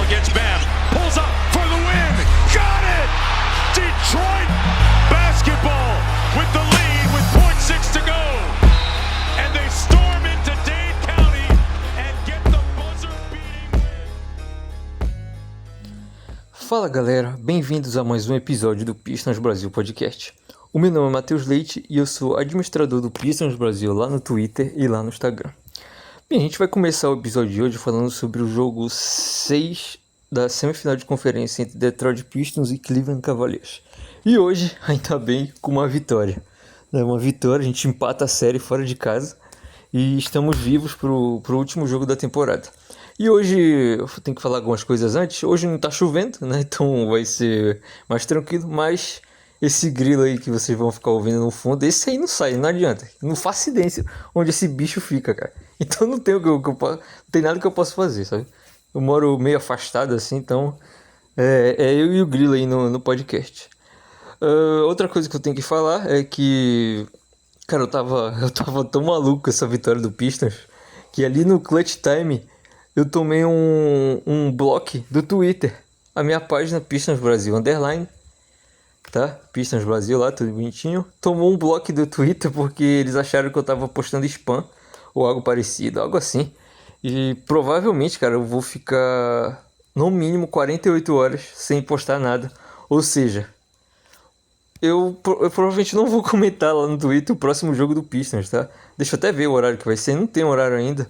against Bam. Pulls up for the win. Got it! Detroit basketball with the lead with .6 to go. And they storm into Dade County and get the buzzer beating win. Fala galera, bem-vindos a mais um episódio do Pistons Brasil Podcast. O meu nome é Matheus Leite e eu sou administrador do Pistons Brasil lá no Twitter e lá no Instagram. Bem, a gente vai começar o episódio de hoje falando sobre o jogo 6 da semifinal de conferência entre Detroit Pistons e Cleveland Cavaliers. E hoje, ainda bem, com uma vitória. Uma vitória, a gente empata a série fora de casa e estamos vivos pro último jogo da temporada. E hoje, eu tenho que falar algumas coisas antes. Hoje não tá chovendo, né? Então vai ser mais tranquilo, mas esse grilo aí que vocês vão ficar ouvindo no fundo, esse aí não sai, não adianta. Não faço ideia onde esse bicho fica, cara. Então não tem, não tem nada que eu possa fazer, sabe? Eu moro meio afastado assim, então é eu e o grilo aí no podcast. Outra coisa que eu tenho que falar é que, cara, eu tava tão maluco com essa vitória do Pistons, que ali no Clutch Time eu tomei um bloco do Twitter. A minha página Pistons Brasil _ tá? Pistons Brasil lá, tudo bonitinho. Tomou um bloco do Twitter porque eles acharam que eu tava postando spam ou algo parecido, algo assim. E provavelmente, cara, eu vou ficar no mínimo 48 horas sem postar nada. Ou seja, eu provavelmente não vou comentar lá no Twitter o próximo jogo do Pistons, tá? Deixa eu até ver o horário que vai ser, não tem horário ainda.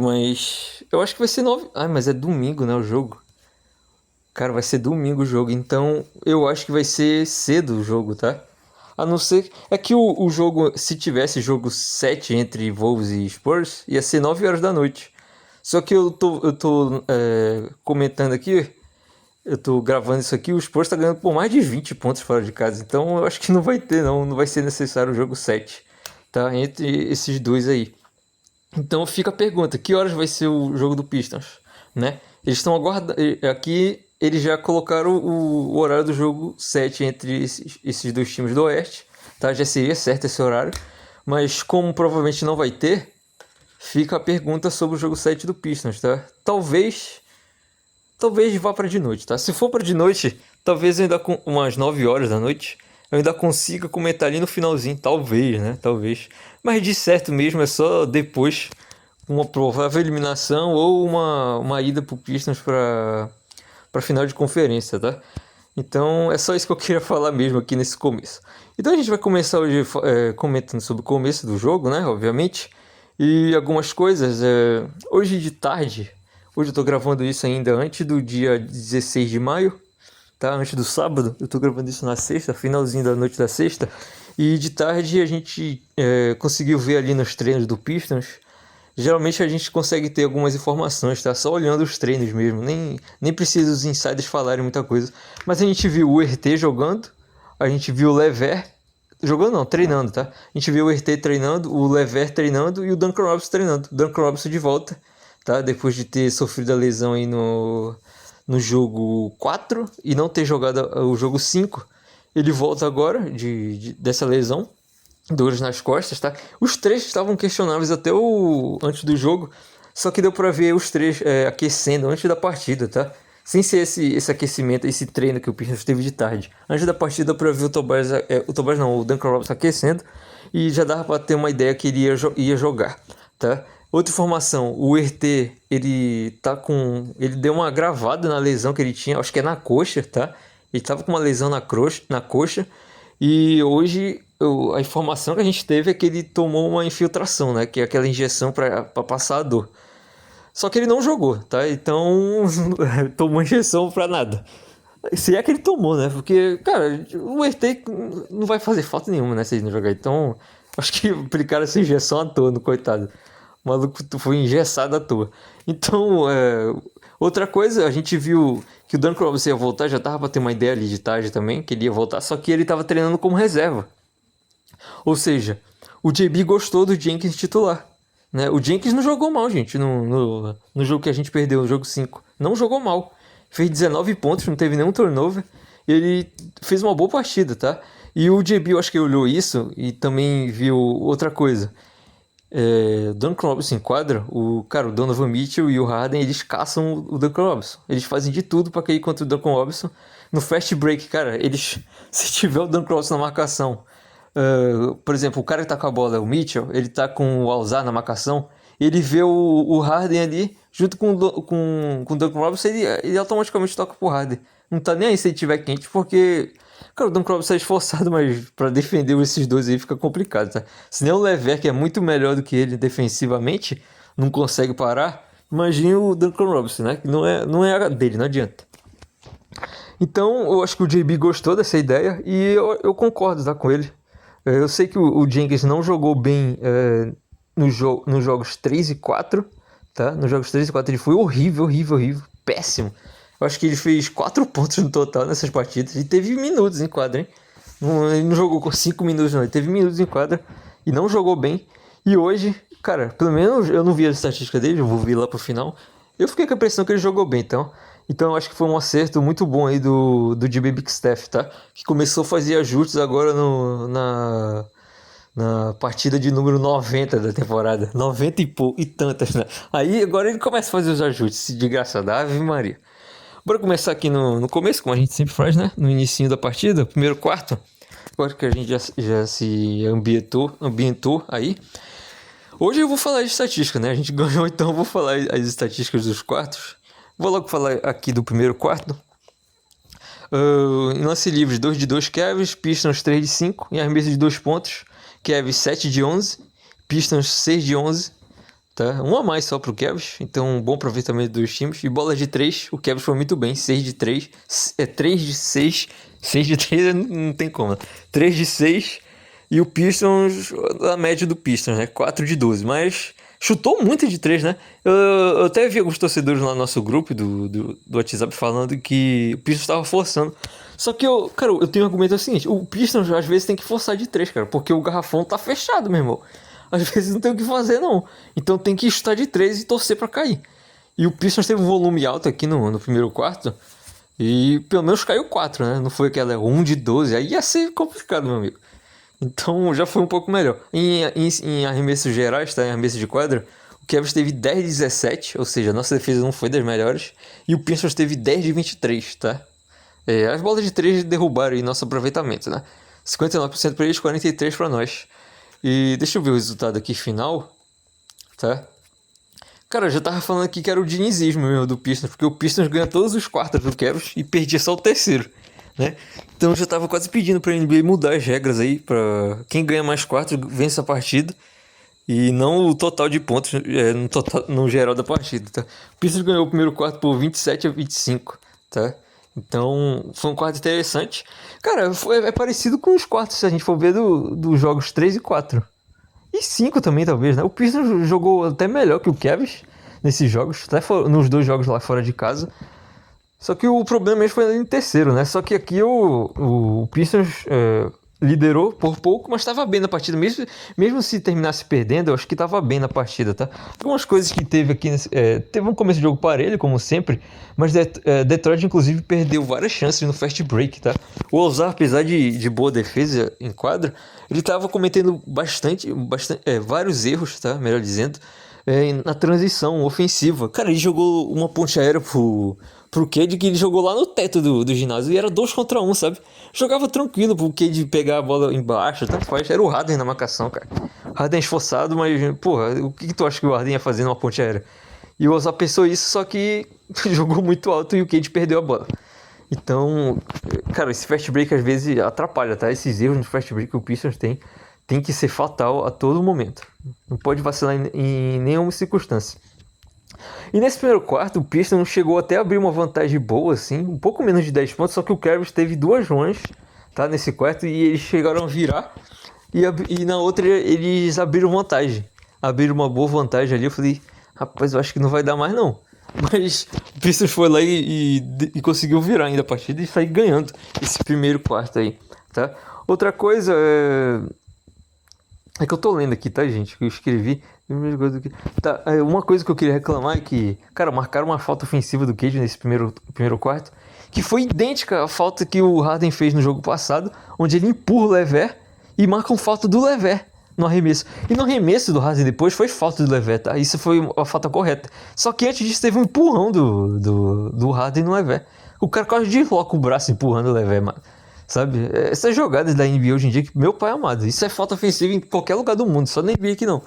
Mas eu acho que vai ser 9. Ah, mas é domingo, né, o jogo. Cara, vai ser domingo o jogo, então eu acho que vai ser cedo o jogo, tá? A não ser... É que o jogo, se tivesse jogo 7 entre Wolves e Spurs, ia ser 9 horas da noite. Só que eu tô comentando aqui, eu tô gravando isso aqui, o Spurs tá ganhando por mais de 20 pontos fora de casa. Então eu acho que não vai ter, não vai ser necessário o jogo 7, tá? Entre esses dois aí. Então fica a pergunta, que horas vai ser o jogo do Pistons, né? Eles estão aguardando... Aqui... Eles já colocaram o horário do jogo 7 entre esses dois times do Oeste, tá? Já seria certo esse horário, mas como provavelmente não vai ter, fica a pergunta sobre o jogo 7 do Pistons, tá? Talvez vá para de noite, tá? Se for para de noite, talvez eu ainda com umas 9 horas da noite, eu ainda consiga comentar ali no finalzinho, talvez, né? Talvez. Mas de certo mesmo é só depois uma provável eliminação ou uma ida pro Pistons para final de conferência, tá? Então é só isso que eu queria falar mesmo aqui nesse começo. Então a gente vai começar hoje comentando sobre o começo do jogo, né? Obviamente. E algumas coisas. Hoje de tarde, hoje eu tô gravando isso ainda antes do dia 16 de maio, tá? Antes do sábado, eu tô gravando isso na sexta, finalzinho da noite da sexta. E de tarde a gente conseguiu ver ali nos treinos do Pistons. Geralmente a gente consegue ter algumas informações, tá? Só olhando os treinos mesmo, nem precisa os insiders falarem muita coisa. Mas a gente viu o RT jogando, a gente viu o Lever, jogando não, treinando, tá? A gente viu o RT treinando, o Lever treinando e o Duncan Robinson treinando. O Duncan Robinson de volta, tá? Depois de ter sofrido a lesão aí no jogo 4 e não ter jogado o jogo 5, ele volta agora dessa lesão. Dores nas costas, tá? Os três estavam questionáveis até antes do jogo, só que deu pra ver os três aquecendo antes da partida, tá? Sem ser esse aquecimento, esse treino que o Pistons teve de tarde. Antes da partida deu pra ver o Duncan Robinson aquecendo e já dava pra ter uma ideia que ele ia jogar, tá? Outra informação, o RT, ele deu uma gravada na lesão que ele tinha, acho que é na coxa, tá? Ele tava com uma lesão na coxa e hoje... A informação que a gente teve é que ele tomou uma infiltração, né? Que é aquela injeção para passar a dor. Só que ele não jogou, tá? Então, tomou injeção para nada. Se é que ele tomou, né? Porque, cara, o RT não vai fazer falta nenhuma, né? Se ele não jogar. Então, acho que aplicaram essa injeção à toa, no coitado. O maluco foi engessado à toa. Então, outra coisa, a gente viu que o Duncan Robinson ia voltar. Já tava para ter uma ideia ali de tarde também, que ele ia voltar. Só que ele tava treinando como reserva. Ou seja, o JB gostou do Jenkins titular, né? O Jenkins não jogou mal, gente, no jogo que a gente perdeu, no jogo 5. Não jogou mal. Fez 19 pontos, não teve nenhum turnover. Ele fez uma boa partida, tá? E o JB, eu acho que olhou isso e também viu outra coisa. Duncan Robinson em quadra, o Donovan Mitchell e o Harden, eles caçam o Duncan Robinson. Eles fazem de tudo pra cair contra o Duncan Robinson. No fast break, cara, eles... Se tiver o Duncan Robinson na marcação... por exemplo, o cara que tá com a bola, o Mitchell, ele tá com o Alzar na marcação, ele vê o Harden ali, junto com o Duncan Robinson, ele automaticamente toca pro Harden. Não tá nem aí se ele tiver quente, porque... Cara, o Duncan Robinson é esforçado, mas pra defender esses dois aí fica complicado, tá? Se nem o Levert, que é muito melhor do que ele defensivamente, não consegue parar, imagina o Duncan Robinson, né? Que não é a dele, não adianta. Então, eu acho que o JB gostou dessa ideia e eu concordo, tá, com ele. Eu sei que o Jenkins não jogou bem nos jogos 3 e 4, tá? Nos jogos 3 e 4 ele foi horrível, péssimo. Eu acho que ele fez 4 pontos no total nessas partidas e teve minutos em quadra, hein? Ele não jogou com 5 minutos não, ele teve minutos em quadra e não jogou bem. E hoje, cara, pelo menos eu não vi a estatística dele, eu vou ver lá pro final. Eu fiquei com a impressão que ele jogou bem, então eu acho que foi um acerto muito bom aí do JB Bickerstaff, tá? Que começou a fazer ajustes agora na partida de número 90 da temporada. 90 e tantas, né? Aí agora ele começa a fazer os ajustes, de graça da Ave Maria. Bora começar aqui no começo, como a gente sempre faz, né? No inicinho da partida, primeiro quarto. Agora que a gente já se ambientou aí. Hoje eu vou falar de estatística, né? A gente ganhou, então eu vou falar as estatísticas dos quartos. Vou logo falar aqui do primeiro quarto. Em lance livre, 2 de 2 Cavs, Pistons 3 de 5. Em arremesso de 2 pontos, Cavs 7 de 11, Pistons 6 de 11. Tá? Um a mais só pro Cavs, então um bom aproveitamento dos times. E bola de 3, o Cavs foi muito bem, 6 de 3, 3 de 6, 6 de 3 não tem como, 3 de 6, e o Pistons, a média do Pistons, né, 4 de 12, mas chutou muito de 3, né, eu até vi alguns torcedores lá no nosso grupo do WhatsApp falando que o Pistons estava forçando, só que eu tenho um argumento seguinte, o Pistons às vezes tem que forçar de 3, cara, porque o garrafão tá fechado, meu irmão. Às vezes não tem o que fazer, não. Então tem que chutar de 3 e torcer pra cair. E o Pistons teve um volume alto aqui no primeiro quarto. E pelo menos caiu 4, né? Não foi aquela 1 de 12. Aí ia ser complicado, meu amigo. Então já foi um pouco melhor. Em arremessos gerais, tá? Em arremesso de quadra, o Cavs teve 10 de 17. Ou seja, a nossa defesa não foi das melhores. E o Pistons teve 10 de 23, tá? As bolas de 3 derrubaram aí nosso aproveitamento, né? 59% pra eles, 43% pra nós. E deixa eu ver o resultado aqui final, tá? Cara, eu já tava falando aqui que era o dinizismo mesmo do Pistons, porque o Pistons ganha todos os quartos do Cavs e perdia só o terceiro, né? Então eu já tava quase pedindo pra NBA mudar as regras aí, pra quem ganha mais quartos vence a partida e não o total de pontos no geral da partida, tá? O Pistons ganhou o primeiro quarto por 27-25, tá? Então, foi um quarto interessante. Cara, é parecido com os quartos, se a gente for ver dos jogos 3 e 4. E 5 também, talvez, né? O Pistons jogou até melhor que o Cavs nesses jogos, até nos 2 jogos lá fora de casa. Só que o problema mesmo foi no terceiro, né? Só que aqui o Pistons liderou por pouco, mas estava bem na partida. Mesmo se terminasse perdendo, eu acho que estava bem na partida, tá? Algumas coisas que teve aqui... teve um começo de jogo parelho, como sempre, mas Detroit, inclusive, perdeu várias chances no fast break, tá? O Alzar, apesar de boa defesa em quadra, ele estava cometendo vários erros, tá? Melhor dizendo, na transição ofensiva. Cara, ele jogou uma ponte aérea pro Cade, que ele jogou lá no teto do ginásio, e era 2 contra 1, sabe? Jogava tranquilo pro Cade pegar a bola embaixo, tanto faz. Era o Harden na marcação, cara. Harden esforçado, mas, porra, o que tu acha que o Harden ia fazer numa ponte aérea? E o Osar pensou isso, só que jogou muito alto e o Cade perdeu a bola. Então, cara, esse fast break às vezes atrapalha, tá? Esses erros no fast break que o Pistons tem que ser fatal a todo momento. Não pode vacilar em nenhuma circunstância. E nesse primeiro quarto, o Pistons chegou até a abrir uma vantagem boa, assim, um pouco menos de 10 pontos, só que o Cavs teve 2 runs, tá, nesse quarto, e eles chegaram a virar, e na outra eles abriram vantagem. Abriram uma boa vantagem ali, eu falei, rapaz, eu acho que não vai dar mais não. Mas o Pistons foi lá e conseguiu virar ainda a partida e sair ganhando esse primeiro quarto aí, tá? Outra coisa é que eu tô lendo aqui, tá, gente? Que eu escrevi. Tá, uma coisa que eu queria reclamar é que, cara, marcaram uma falta ofensiva do Cade nesse primeiro quarto, que foi idêntica à falta que o Harden fez no jogo passado, onde ele empurra o Levert e marcam falta do Levert. no arremesso. E no arremesso do Harden depois foi falta do Levé, tá? Isso foi a falta correta. Só que antes disso teve um empurrão do Harden no Levé. O cara quase desloca o braço empurrando o Levé, mano. Sabe? Essas jogadas da NBA hoje em dia, que meu pai amado, isso é falta ofensiva em qualquer lugar do mundo, só na NBA aqui não.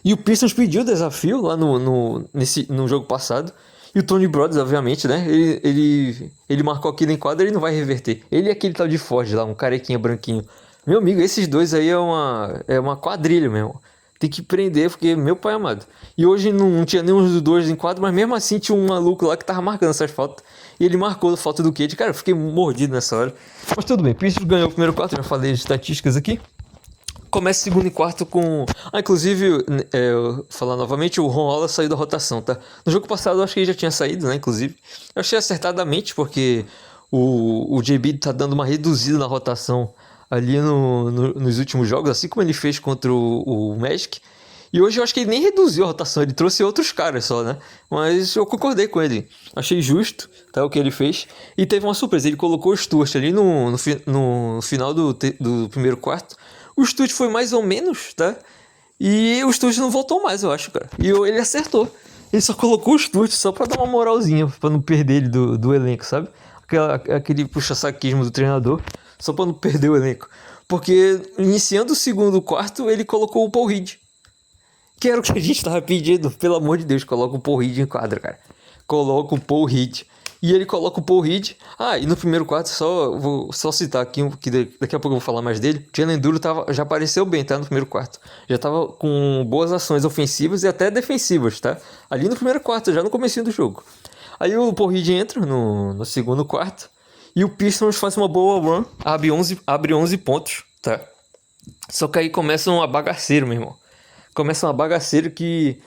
E o Pistons pediu o desafio lá no jogo passado. E o Tony Brodus, obviamente, né? Ele marcou aquilo em quadra e ele não vai reverter. Ele é aquele tal de Ford lá, um carequinha branquinho. Meu amigo, esses dois aí é uma quadrilha mesmo. Tem que prender, porque meu pai amado. E hoje não tinha nenhum dos dois em quadro, mas mesmo assim tinha um maluco lá que tava marcando essas faltas. E ele marcou a falta do Cade. Cara, eu fiquei mordido nessa hora. Mas tudo bem, Pistons ganhou o primeiro quarto, já falei de estatísticas aqui. Começa o segundo e quarto com... inclusive, falar novamente, o Ron Wallace saiu da rotação, tá? No jogo passado eu acho que ele já tinha saído, né, inclusive. Eu achei acertadamente, porque o JB tá dando uma reduzida na rotação ali nos últimos jogos, assim como ele fez contra o Magic. E hoje eu acho que ele nem reduziu a rotação, ele trouxe outros caras só, né? Mas eu concordei com ele. Achei justo, tá, o que ele fez. E teve uma surpresa, ele colocou o Stewart ali no final do primeiro quarto. O Stewart foi mais ou menos, tá? E o Stewart não voltou mais, eu acho, cara. E ele acertou. Ele só colocou o Stewart só pra dar uma moralzinha, pra não perder ele do elenco, sabe? Aquele puxa-saquismo do treinador, só pra não perder o elenco. Porque iniciando o segundo quarto, ele colocou o Paul Reed. Que era o que a gente tava pedindo. Pelo amor de Deus, coloca o Paul Reed em quadra, cara. Coloca o Paul Reed. E ele coloca o Paul Reed. E no primeiro quarto, vou só citar aqui, que daqui a pouco eu vou falar mais dele. Jalen Duren já apareceu bem, tá? No primeiro quarto. Já tava com boas ações ofensivas e até defensivas, tá? Ali no primeiro quarto, já no comecinho do jogo. Aí o Paul Reed entra no segundo quarto. E o Pistons faz uma boa run. Abre 11 pontos, tá? Só que aí começa uma bagaceira, meu irmão. Começa uma bagaceira que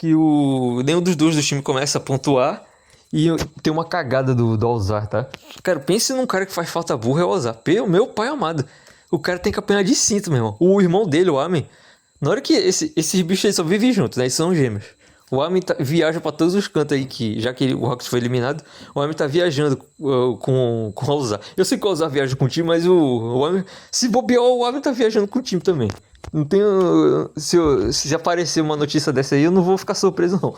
nenhum dos dois do time começa a pontuar. E tem uma cagada do Alzar, tá? Cara, pense num cara que faz falta burra, é o Alzar. Meu pai amado. O cara tem que apanhar de cinto, meu irmão. O irmão dele, o Amen. Na hora que esses bichos aí só vivem juntos, né? Eles são gêmeos. O Amen viaja pra todos os cantos aí, já que o Rockets foi eliminado. O Amen tá viajando com o Alzar. Eu sei que o Alzar viaja com o time, mas o Amen, se bobear, o Amen tá viajando com o time também. Não tenho... Se aparecer uma notícia dessa aí, eu não vou ficar surpreso, não.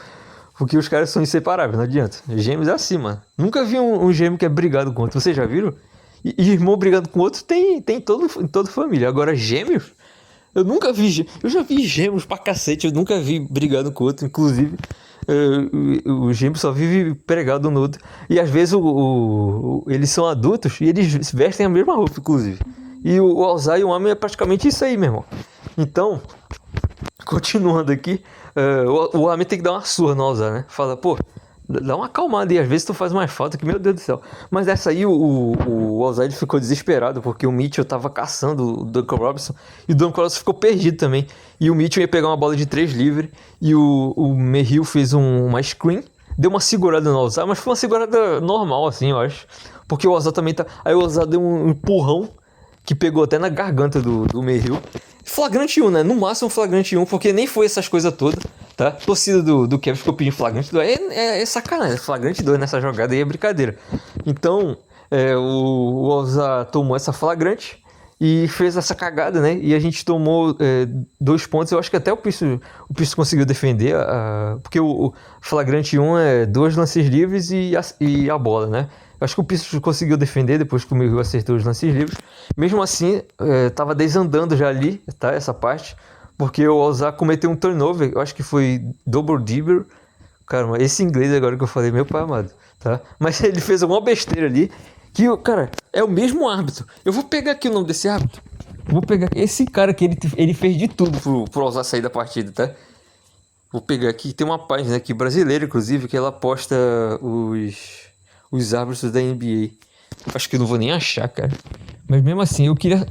Porque os caras são inseparáveis, não adianta. Gêmeos é assim, mano. Nunca vi um gêmeo que é brigado com outro. Vocês já viram? E irmão brigado com outro tem em toda família. Agora, gêmeos? Eu nunca vi. Eu já vi gêmeos pra cacete. Eu nunca vi brigado com outro. Inclusive, o gêmeo só vive pregado no outro. E às vezes eles são adultos e eles vestem a mesma roupa, inclusive. E o Alzar e o Amen é praticamente isso aí, meu irmão. Então, continuando aqui. O Amen tem que dar uma surra no Alzar, né? Fala, pô, dá uma acalmada aí. Às vezes tu faz mais falta que, meu Deus do céu. Mas essa aí, o Alzar ele ficou desesperado, porque o Mitchell tava caçando o Duncan Robinson. E o Duncan Robinson ficou perdido também. E o Mitchell ia pegar uma bola de 3 livre. E o Merrill fez uma screen. Deu uma segurada no Alzar, mas foi uma segurada normal, assim, eu acho. Porque o Alzar também tá... Aí o Alzar deu um empurrão que pegou até na garganta do Merrill. Flagrante 1, né? No máximo flagrante 1, porque nem foi essas coisas todas, tá? A torcida do Kevin ficou pedindo flagrante 2. É sacanagem, flagrante 2 nessa jogada aí é brincadeira. Então, o Alzar tomou essa flagrante e fez essa cagada, né? E a gente tomou 2 pontos. Eu acho que até o Pistons conseguiu defender, porque o flagrante 1 é 2 lances livres e a bola, né? Acho que o Pistons conseguiu defender depois que o Merrill acertou os lances livres. Mesmo assim, tava desandando já ali, tá? Essa parte. Porque o Alzar cometeu um turnover. Eu acho que foi double-dibber. Cara, esse inglês agora que eu falei, meu pai amado, tá? Mas ele fez alguma besteira ali. Que, cara, é o mesmo árbitro. Eu vou pegar aqui o nome desse árbitro. Vou pegar esse cara que ele fez de tudo pro Alzar sair da partida, tá? Vou pegar aqui. Tem uma página aqui brasileira, inclusive, que ela posta os árbitros da NBA. Acho que eu não vou nem achar, cara. Mas mesmo assim, eu queria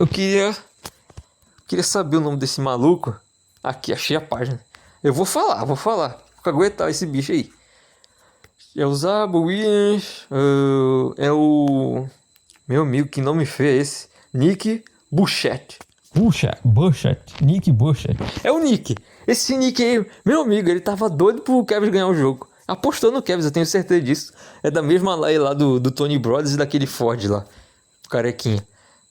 saber o nome desse maluco. Aqui, achei a página. Eu vou falar. Vou aguentar esse bicho aí. É o Zabo Williams. É o... Meu amigo, que nome feio é esse? Nick Bouchette. Nick Bouchette. É o Nick. Esse Nick aí, meu amigo, ele tava doido pro Kevin ganhar o jogo. Apostou no Kevin, eu tenho certeza disso. É da mesma lá do Tony Brodus e daquele Ford lá. Carequinha.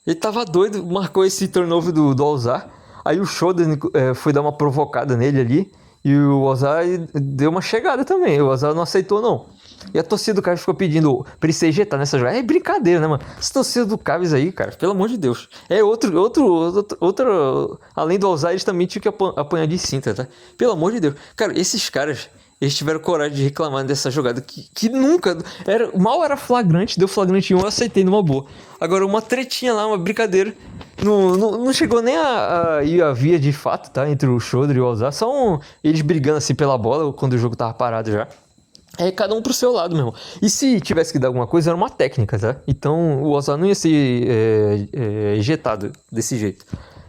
Ele tava doido, marcou esse turnover do Alzar. Aí o Schroeder foi dar uma provocada nele ali. E o Ozar deu uma chegada também. O Ozar não aceitou, não. E a torcida do Cavs ficou pedindo pra ele se ejetar nessa jogada. É brincadeira, né, mano? Essa torcida do Cavs aí, cara, pelo amor de Deus. É outro. Além do Ozar, eles também tinham que apanhar de cinta, tá? Pelo amor de Deus. Cara, esses caras, eles tiveram coragem de reclamar dessa jogada que nunca. Mal era flagrante, deu flagrante 1, eu aceitei numa boa. Agora, uma tretinha lá, uma brincadeira. Não chegou nem a ir a via de fato, tá? Entre o Schroeder e o Ozar. Só eles brigando assim pela bola quando o jogo tava parado já. É cada um pro seu lado, meu irmão. E se tivesse que dar alguma coisa, era uma técnica, tá? Então o Ozar não ia ser ejetado desse jeito.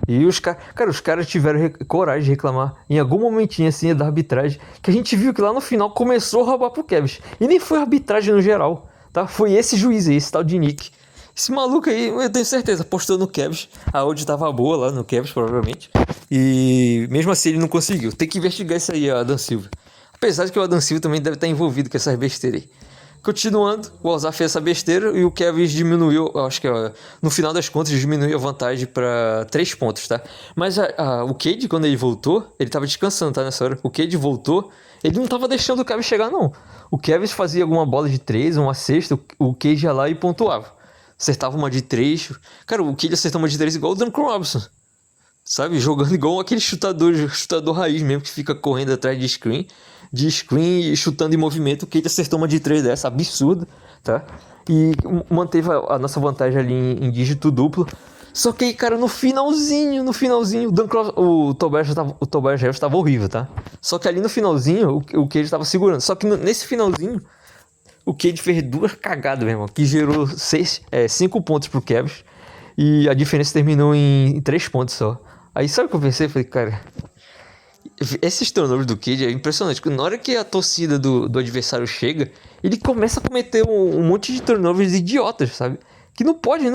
E os caras tiveram coragem de reclamar em algum momentinho assim da arbitragem, que a gente viu que lá no final começou a roubar pro Cavs. E nem foi a arbitragem no geral, tá? Foi esse juiz aí, esse tal de Nick. Esse maluco aí, eu tenho certeza, postou no Cavs. A odd tava boa lá no Cavs, provavelmente. E mesmo assim ele não conseguiu. Tem que investigar isso aí, Adam Silver. Apesar de que o Adam Silver também deve estar envolvido com essas besteiras aí. Continuando, o Ozar fez essa besteira e o Cavs diminuiu, acho que no final das contas diminuiu a vantagem para 3 pontos, tá? Mas o Cade, quando ele voltou, ele tava descansando, tá? Nessa hora. O Cade voltou, ele não tava deixando o Cavs chegar, não. O Cavs fazia alguma bola de 3, uma cesta, o Cade ia lá e pontuava. Acertava uma de 3. Cara, o Cade acertou uma de 3 igual o Duncan Robinson. Sabe? Jogando igual aquele chutador raiz mesmo, que fica correndo atrás de screen e chutando em movimento. O Cade acertou uma de 3 dessa, absurda, tá? E manteve a nossa vantagem ali em dígito duplo. Só que aí, cara, no finalzinho, o Tobias Harris estava horrível, tá? Só que ali no finalzinho, o Cade estava segurando. Só que nesse finalzinho, o Cade fez 2 cagadas, meu irmão, que gerou 5 pontos pro Cavs. E a diferença terminou em 3 pontos só. Aí sabe o que eu pensei? Falei, cara, esses turnovers do Cade é impressionante. Porque na hora que a torcida do adversário chega, ele começa a cometer um monte de turnovers idiotas, sabe? Que não pode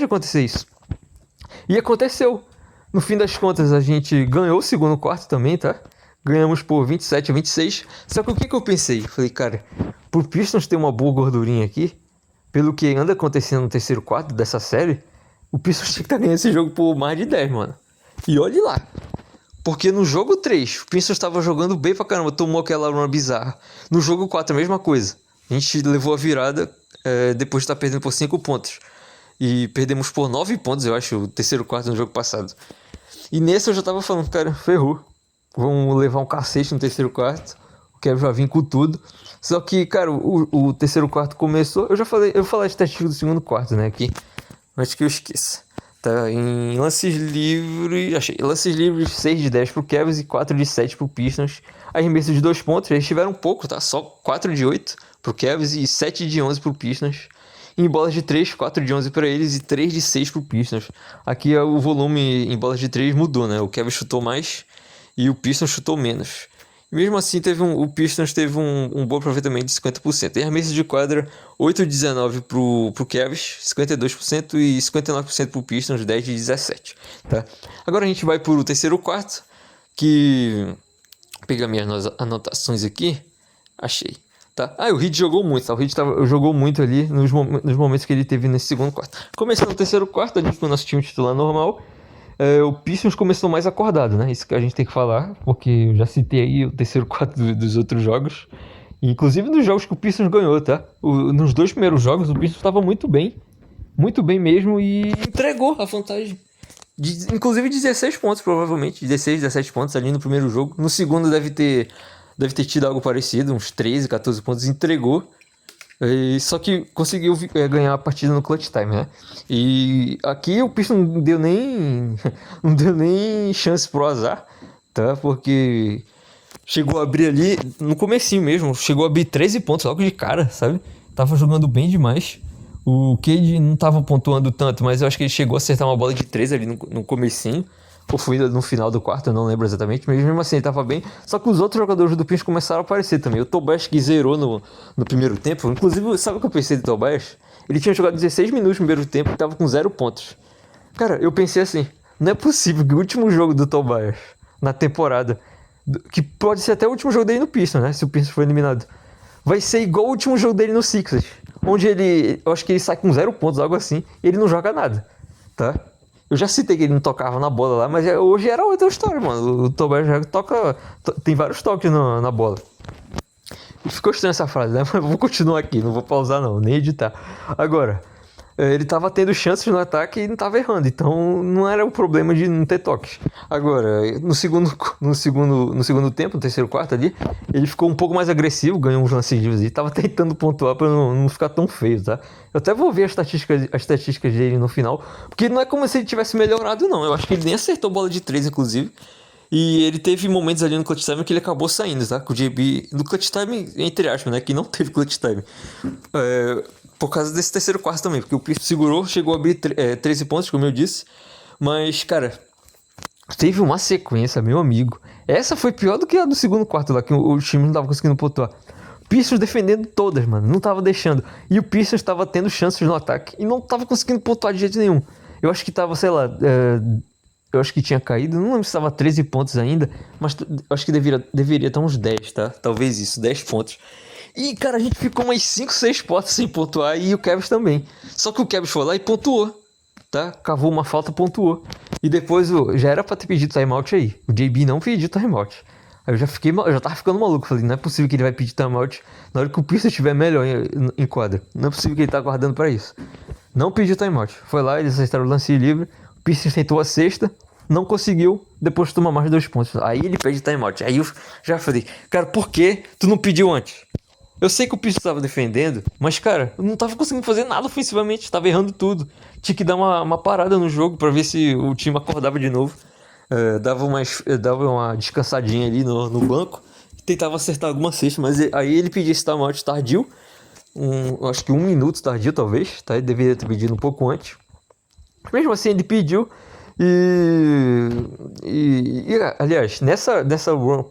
acontecer isso. E aconteceu. No fim das contas, a gente ganhou o segundo quarto também, tá? Ganhamos por 27-26. Só que o que eu pensei? Falei, cara, por Pistons ter uma boa gordurinha aqui, pelo que anda acontecendo no terceiro quarto dessa série, o Pistons tinha que estar ganhando esse jogo por mais de 10, mano. E olhe lá. Porque no jogo 3, o Pistons estava jogando bem pra caramba, tomou aquela run bizarra. No jogo 4, a mesma coisa. A gente levou a virada depois de estar perdendo por 5 pontos. E perdemos por 9 pontos, eu acho, o terceiro quarto no jogo passado. E nesse eu já tava falando, cara, ferrou. Vamos levar um cacete no terceiro quarto. O Kevin já vim com tudo. Só que, cara, o terceiro quarto começou. Eu falei de estatística do segundo quarto, né, aqui. Antes que eu esqueça. Tá, em lances livres. Achei. Lances livres 6 de 10 pro Cavs e 4 de 7 pro Pistons. Arremesso de 2 pontos, eles tiveram pouco, tá? Só 4 de 8 pro Cavs e 7 de 11 pro Pistons. Em bolas de 3, 4 de 11 para eles e 3 de 6 pro Pistons. Aqui o volume em bolas de 3 mudou, né? O Cavs chutou mais e o Pistons chutou menos. Mesmo assim, o Pistons teve um bom aproveitamento de 50%. Em arremesso de quadra, 8 de 19 pro Cavs, 52% e 59% pro Pistons, 10 de 17. Tá? Agora a gente vai pro terceiro quarto, que... Vou pegar minhas anotações aqui. Achei. Tá? O Heat jogou muito, tá? O Heat jogou muito ali nos momentos que ele teve nesse segundo quarto. Começando no terceiro quarto, a gente foi o nosso time titular normal. O Pistons começou mais acordado, né? Isso que a gente tem que falar, porque eu já citei aí o terceiro quarto dos outros jogos. Inclusive nos jogos que o Pistons ganhou, tá? Nos 2 primeiros jogos o Pistons estava muito bem mesmo e entregou a vantagem. Inclusive 16 pontos, provavelmente. 16, 17 pontos ali no primeiro jogo. No segundo deve ter tido algo parecido, uns 13, 14 pontos, entregou. Só que conseguiu ganhar a partida no clutch time, né? E aqui o Pistons não deu nem chance pro azar, tá? Porque chegou a abrir ali no comecinho mesmo, chegou a abrir 13 pontos logo de cara, sabe? Tava jogando bem demais. O Cade não tava pontuando tanto, mas eu acho que ele chegou a acertar uma bola de 3 ali no comecinho. Ou foi no final do quarto, eu não lembro exatamente, mas mesmo assim ele tava bem. Só que os outros jogadores do Pistons começaram a aparecer também. O Tobias que zerou no primeiro tempo. Inclusive, sabe o que eu pensei do Tobias? Ele tinha jogado 16 minutos no primeiro tempo e tava com 0 pontos. Cara, eu pensei assim, não é possível que o último jogo do Tobias na temporada, que pode ser até o último jogo dele no Pistons, né? Se o Pistons for eliminado, vai ser igual o último jogo dele no Sixers, onde eu acho que ele sai com 0 pontos, algo assim, e ele não joga nada, tá? Eu já citei que ele não tocava na bola lá, mas hoje era outra história, mano. O Tobias Harris toca, tem vários toques na bola. E ficou estranha essa frase, né? Mas vou continuar aqui, não vou pausar não, nem editar. Agora, ele tava tendo chances no ataque e não tava errando, então não era o problema de não ter toques. Agora, no segundo tempo, no terceiro quarto ali, ele ficou um pouco mais agressivo, ganhou uns lances livres e tava tentando pontuar pra não ficar tão feio, tá? Eu até vou ver as estatísticas dele no final, porque não é como se ele tivesse melhorado, não. Eu acho que ele nem acertou bola de 3, inclusive. E ele teve momentos ali no clutch time que ele acabou saindo, tá? Com o JB, no clutch time, entre aspas, né? Que não teve clutch time. Por causa desse terceiro quarto também, porque o Pistons segurou, chegou a abrir 13 pontos, como eu disse. Mas, cara, teve uma sequência, meu amigo. Essa foi pior do que a do segundo quarto lá, que o time não tava conseguindo pontuar. Pistons defendendo todas, mano, não tava deixando. E o Pistons tava tendo chances no ataque e não tava conseguindo pontuar de jeito nenhum. Eu acho que tava, sei lá, eu acho que tinha caído, não lembro se tava 13 pontos ainda, mas eu acho que deveria estar uns 10, tá? Talvez isso, 10 pontos. E, cara, a gente ficou umas 5, 6 potes sem pontuar e o Cavs também. Só que o Cavs foi lá e pontuou, tá? Cavou uma falta, pontuou. E depois já era pra ter pedido timeout aí. O JB não pediu timeout. Aí eu já tava ficando maluco. Falei, não é possível que ele vai pedir timeout na hora que o Pistons estiver melhor em quadra. Não é possível que ele tá aguardando pra isso. Não pediu timeout. Foi lá, eles acertaram o lance livre. O Pistons tentou a sexta. Não conseguiu, depois toma mais 2 pontos. Aí ele pede timeout. Aí eu já falei, cara, por que tu não pediu antes? Eu sei que o Pistons estava defendendo, mas, cara, eu não tava conseguindo fazer nada ofensivamente, tava errando tudo. Tinha que dar uma parada no jogo pra ver se o time acordava de novo. Dava uma descansadinha ali no banco, tentava acertar alguma cesta, mas aí ele pediu esse timeout tardio, acho que 1 minuto tardio talvez, tá? Ele deveria ter pedido um pouco antes. Mesmo assim ele pediu. Aliás, nessa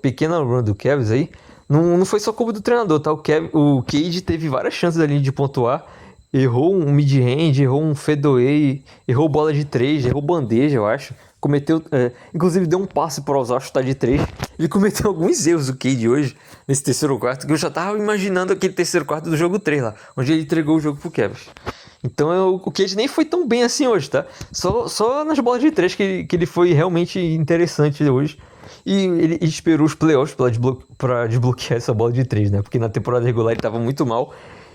pequena run do Cavs aí, não foi só culpa do treinador, tá? O Cade teve várias chances ali de pontuar, errou um mid-range, errou um fadeaway, errou bola de 3, errou bandeja, eu acho. Inclusive deu um passe para usar chutar de 3. Ele cometeu alguns erros, o Cade, hoje, nesse terceiro quarto, que eu já tava imaginando aquele terceiro quarto do jogo 3 lá, onde ele entregou o jogo pro Cavs. Então o Cade nem foi tão bem assim hoje, tá? Só nas bolas de 3 que ele foi realmente interessante hoje. E ele esperou os playoffs pra desbloquear essa bola de 3, né? Porque na temporada regular ele tava muito mal.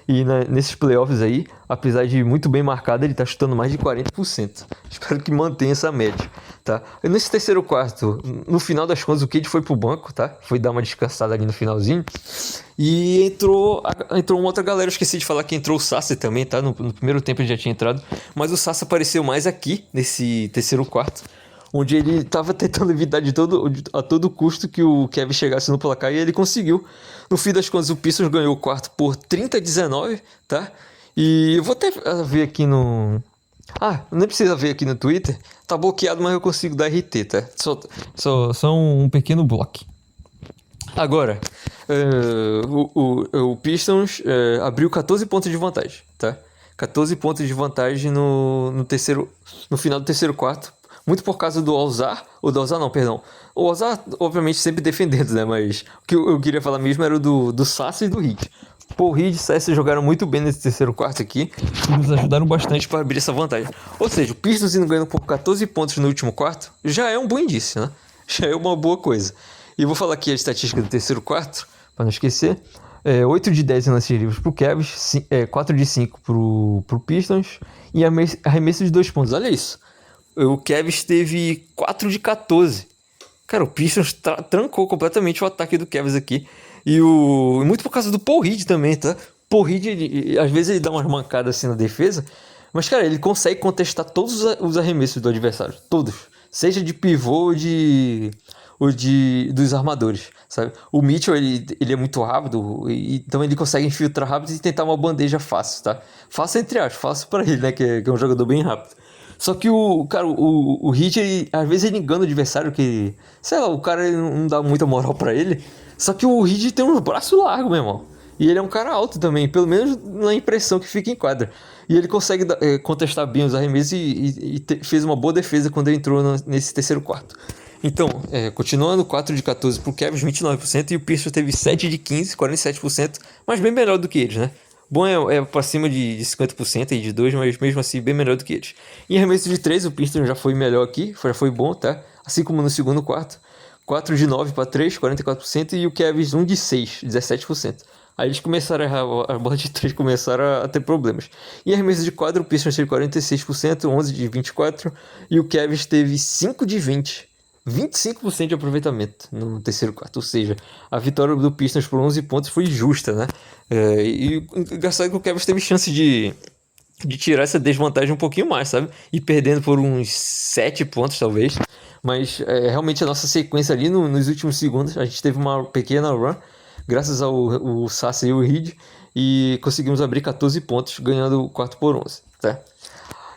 E nesses playoffs aí, apesar de muito bem marcado, ele tá chutando mais de 40%. Espero que mantenha essa média, tá? E nesse terceiro quarto, no final das contas, o Cade foi pro banco, tá? Foi dar uma descansada ali no finalzinho. E entrou uma outra galera. Eu esqueci de falar que entrou o Sasser também, tá? No primeiro tempo ele já tinha entrado. Mas o Sasser apareceu mais aqui, nesse terceiro quarto, onde ele tava tentando evitar a todo custo que o Kevin chegasse no placar, e ele conseguiu. No fim das contas, o Pistons ganhou o quarto por 30-19, tá? E eu vou até ver aqui no... nem precisa ver aqui no Twitter. Tá bloqueado, mas eu consigo dar RT, tá? Só um pequeno bloco. Agora, o Pistons abriu 14 pontos de vantagem, tá? 14 pontos de vantagem no final do terceiro quarto. Muito por causa do Alzar, o Alzar, obviamente, sempre defendendo, né? Mas o que eu queria falar mesmo era do Sasser e do Reed. O Reed e o Sasser jogaram muito bem nesse terceiro quarto aqui e nos ajudaram bastante para abrir essa vantagem. Ou seja, o Pistons indo ganhando por 14 pontos no último quarto já é um bom indício, né? Já é uma boa coisa. E vou falar aqui a estatística do terceiro quarto, para não esquecer. 8 de 10 em lances livres pro Cavs, 4 de 5 pro Pistons e arremesso de 2 pontos. Olha isso. O Cavs teve 4 de 14. Cara, o Pistons trancou completamente o ataque do Cavs aqui. E muito por causa do Paul Reed também, tá? Paul Reed, às vezes ele dá umas mancadas assim na defesa. Mas, cara, ele consegue contestar todos os arremessos do adversário. Todos. Seja de pivô ou dos armadores, sabe? O Mitchell, ele é muito rápido. Então ele consegue infiltrar rápido e tentar uma bandeja fácil, tá? Fácil entre aspas. Fácil pra ele, né? Que é um jogador bem rápido. Só que o Reed, às vezes ele engana o adversário, que, sei lá, o cara não dá muita moral pra ele. Só que o Reed tem uns braços largos, meu irmão. E ele é um cara alto também, pelo menos na impressão que fica em quadra. E ele consegue contestar bem os arremessos e fez uma boa defesa quando ele entrou nesse terceiro quarto. Então, continuando, 4 de 14 pro Cavs, 29%, e o Pistons teve 7 de 15, 47%, mas bem melhor do que eles, né? Bom é pra cima de 50% e de 2, mas mesmo assim bem melhor do que eles. Em arremesso de 3, o Pistons já foi melhor aqui, já foi bom, tá? Assim como no segundo quarto. 4 de 9 para 3, 44%, e o Cavs 1 de 6, 17%. Aí eles começaram a errar, a bola de 3 começaram a ter problemas. Em arremesso de quadro, o Pistons teve 46%, 11 de 24, e o Cavs teve 5 de 20. 25% de aproveitamento no terceiro quarto, ou seja, a vitória do Pistons por 11 pontos foi justa, né? E engraçado que o Cavs teve chance de tirar essa desvantagem um pouquinho mais, sabe? E perdendo por uns 7 pontos, talvez. Mas realmente a nossa sequência ali nos últimos segundos, a gente teve uma pequena run, graças ao Sasha e o Reed, e conseguimos abrir 14 pontos, ganhando o quarto por 11, tá?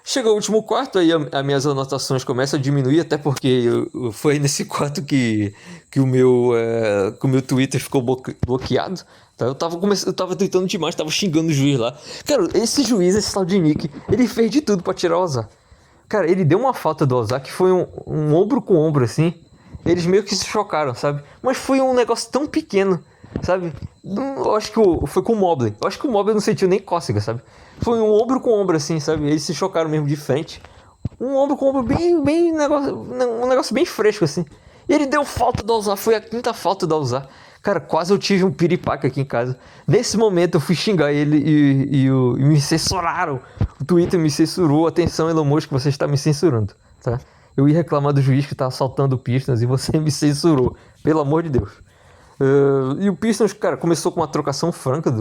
Chegou o último quarto, aí as minhas anotações começam a diminuir, até porque foi nesse quarto que o meu Twitter ficou bloqueado. Tá? Eu tava tweetando demais, tava xingando o juiz lá. Cara, esse tal de Nick, ele fez de tudo pra tirar o Ozar. Cara, ele deu uma falta do Ozar que foi um ombro com ombro, assim. Eles meio que se chocaram, sabe? Mas foi um negócio tão pequeno, sabe? Eu acho que foi com o Mobley. Eu acho que o Mobley não sentiu nem cócega, sabe? Foi um ombro com ombro, assim, sabe? Eles se chocaram mesmo de frente. Um ombro com ombro bem um negócio bem fresco, assim. E ele deu falta do Ozar, foi a quinta falta do Ozar. Cara, quase eu tive um piripaque aqui em casa. Nesse momento eu fui xingar ele e me censuraram. O Twitter me censurou. Atenção, Elon Musk, você está me censurando, tá? Eu ia reclamar do juiz que tá assaltando o Pistons e você me censurou. Pelo amor de Deus. E o Pistons, cara, começou com uma trocação franca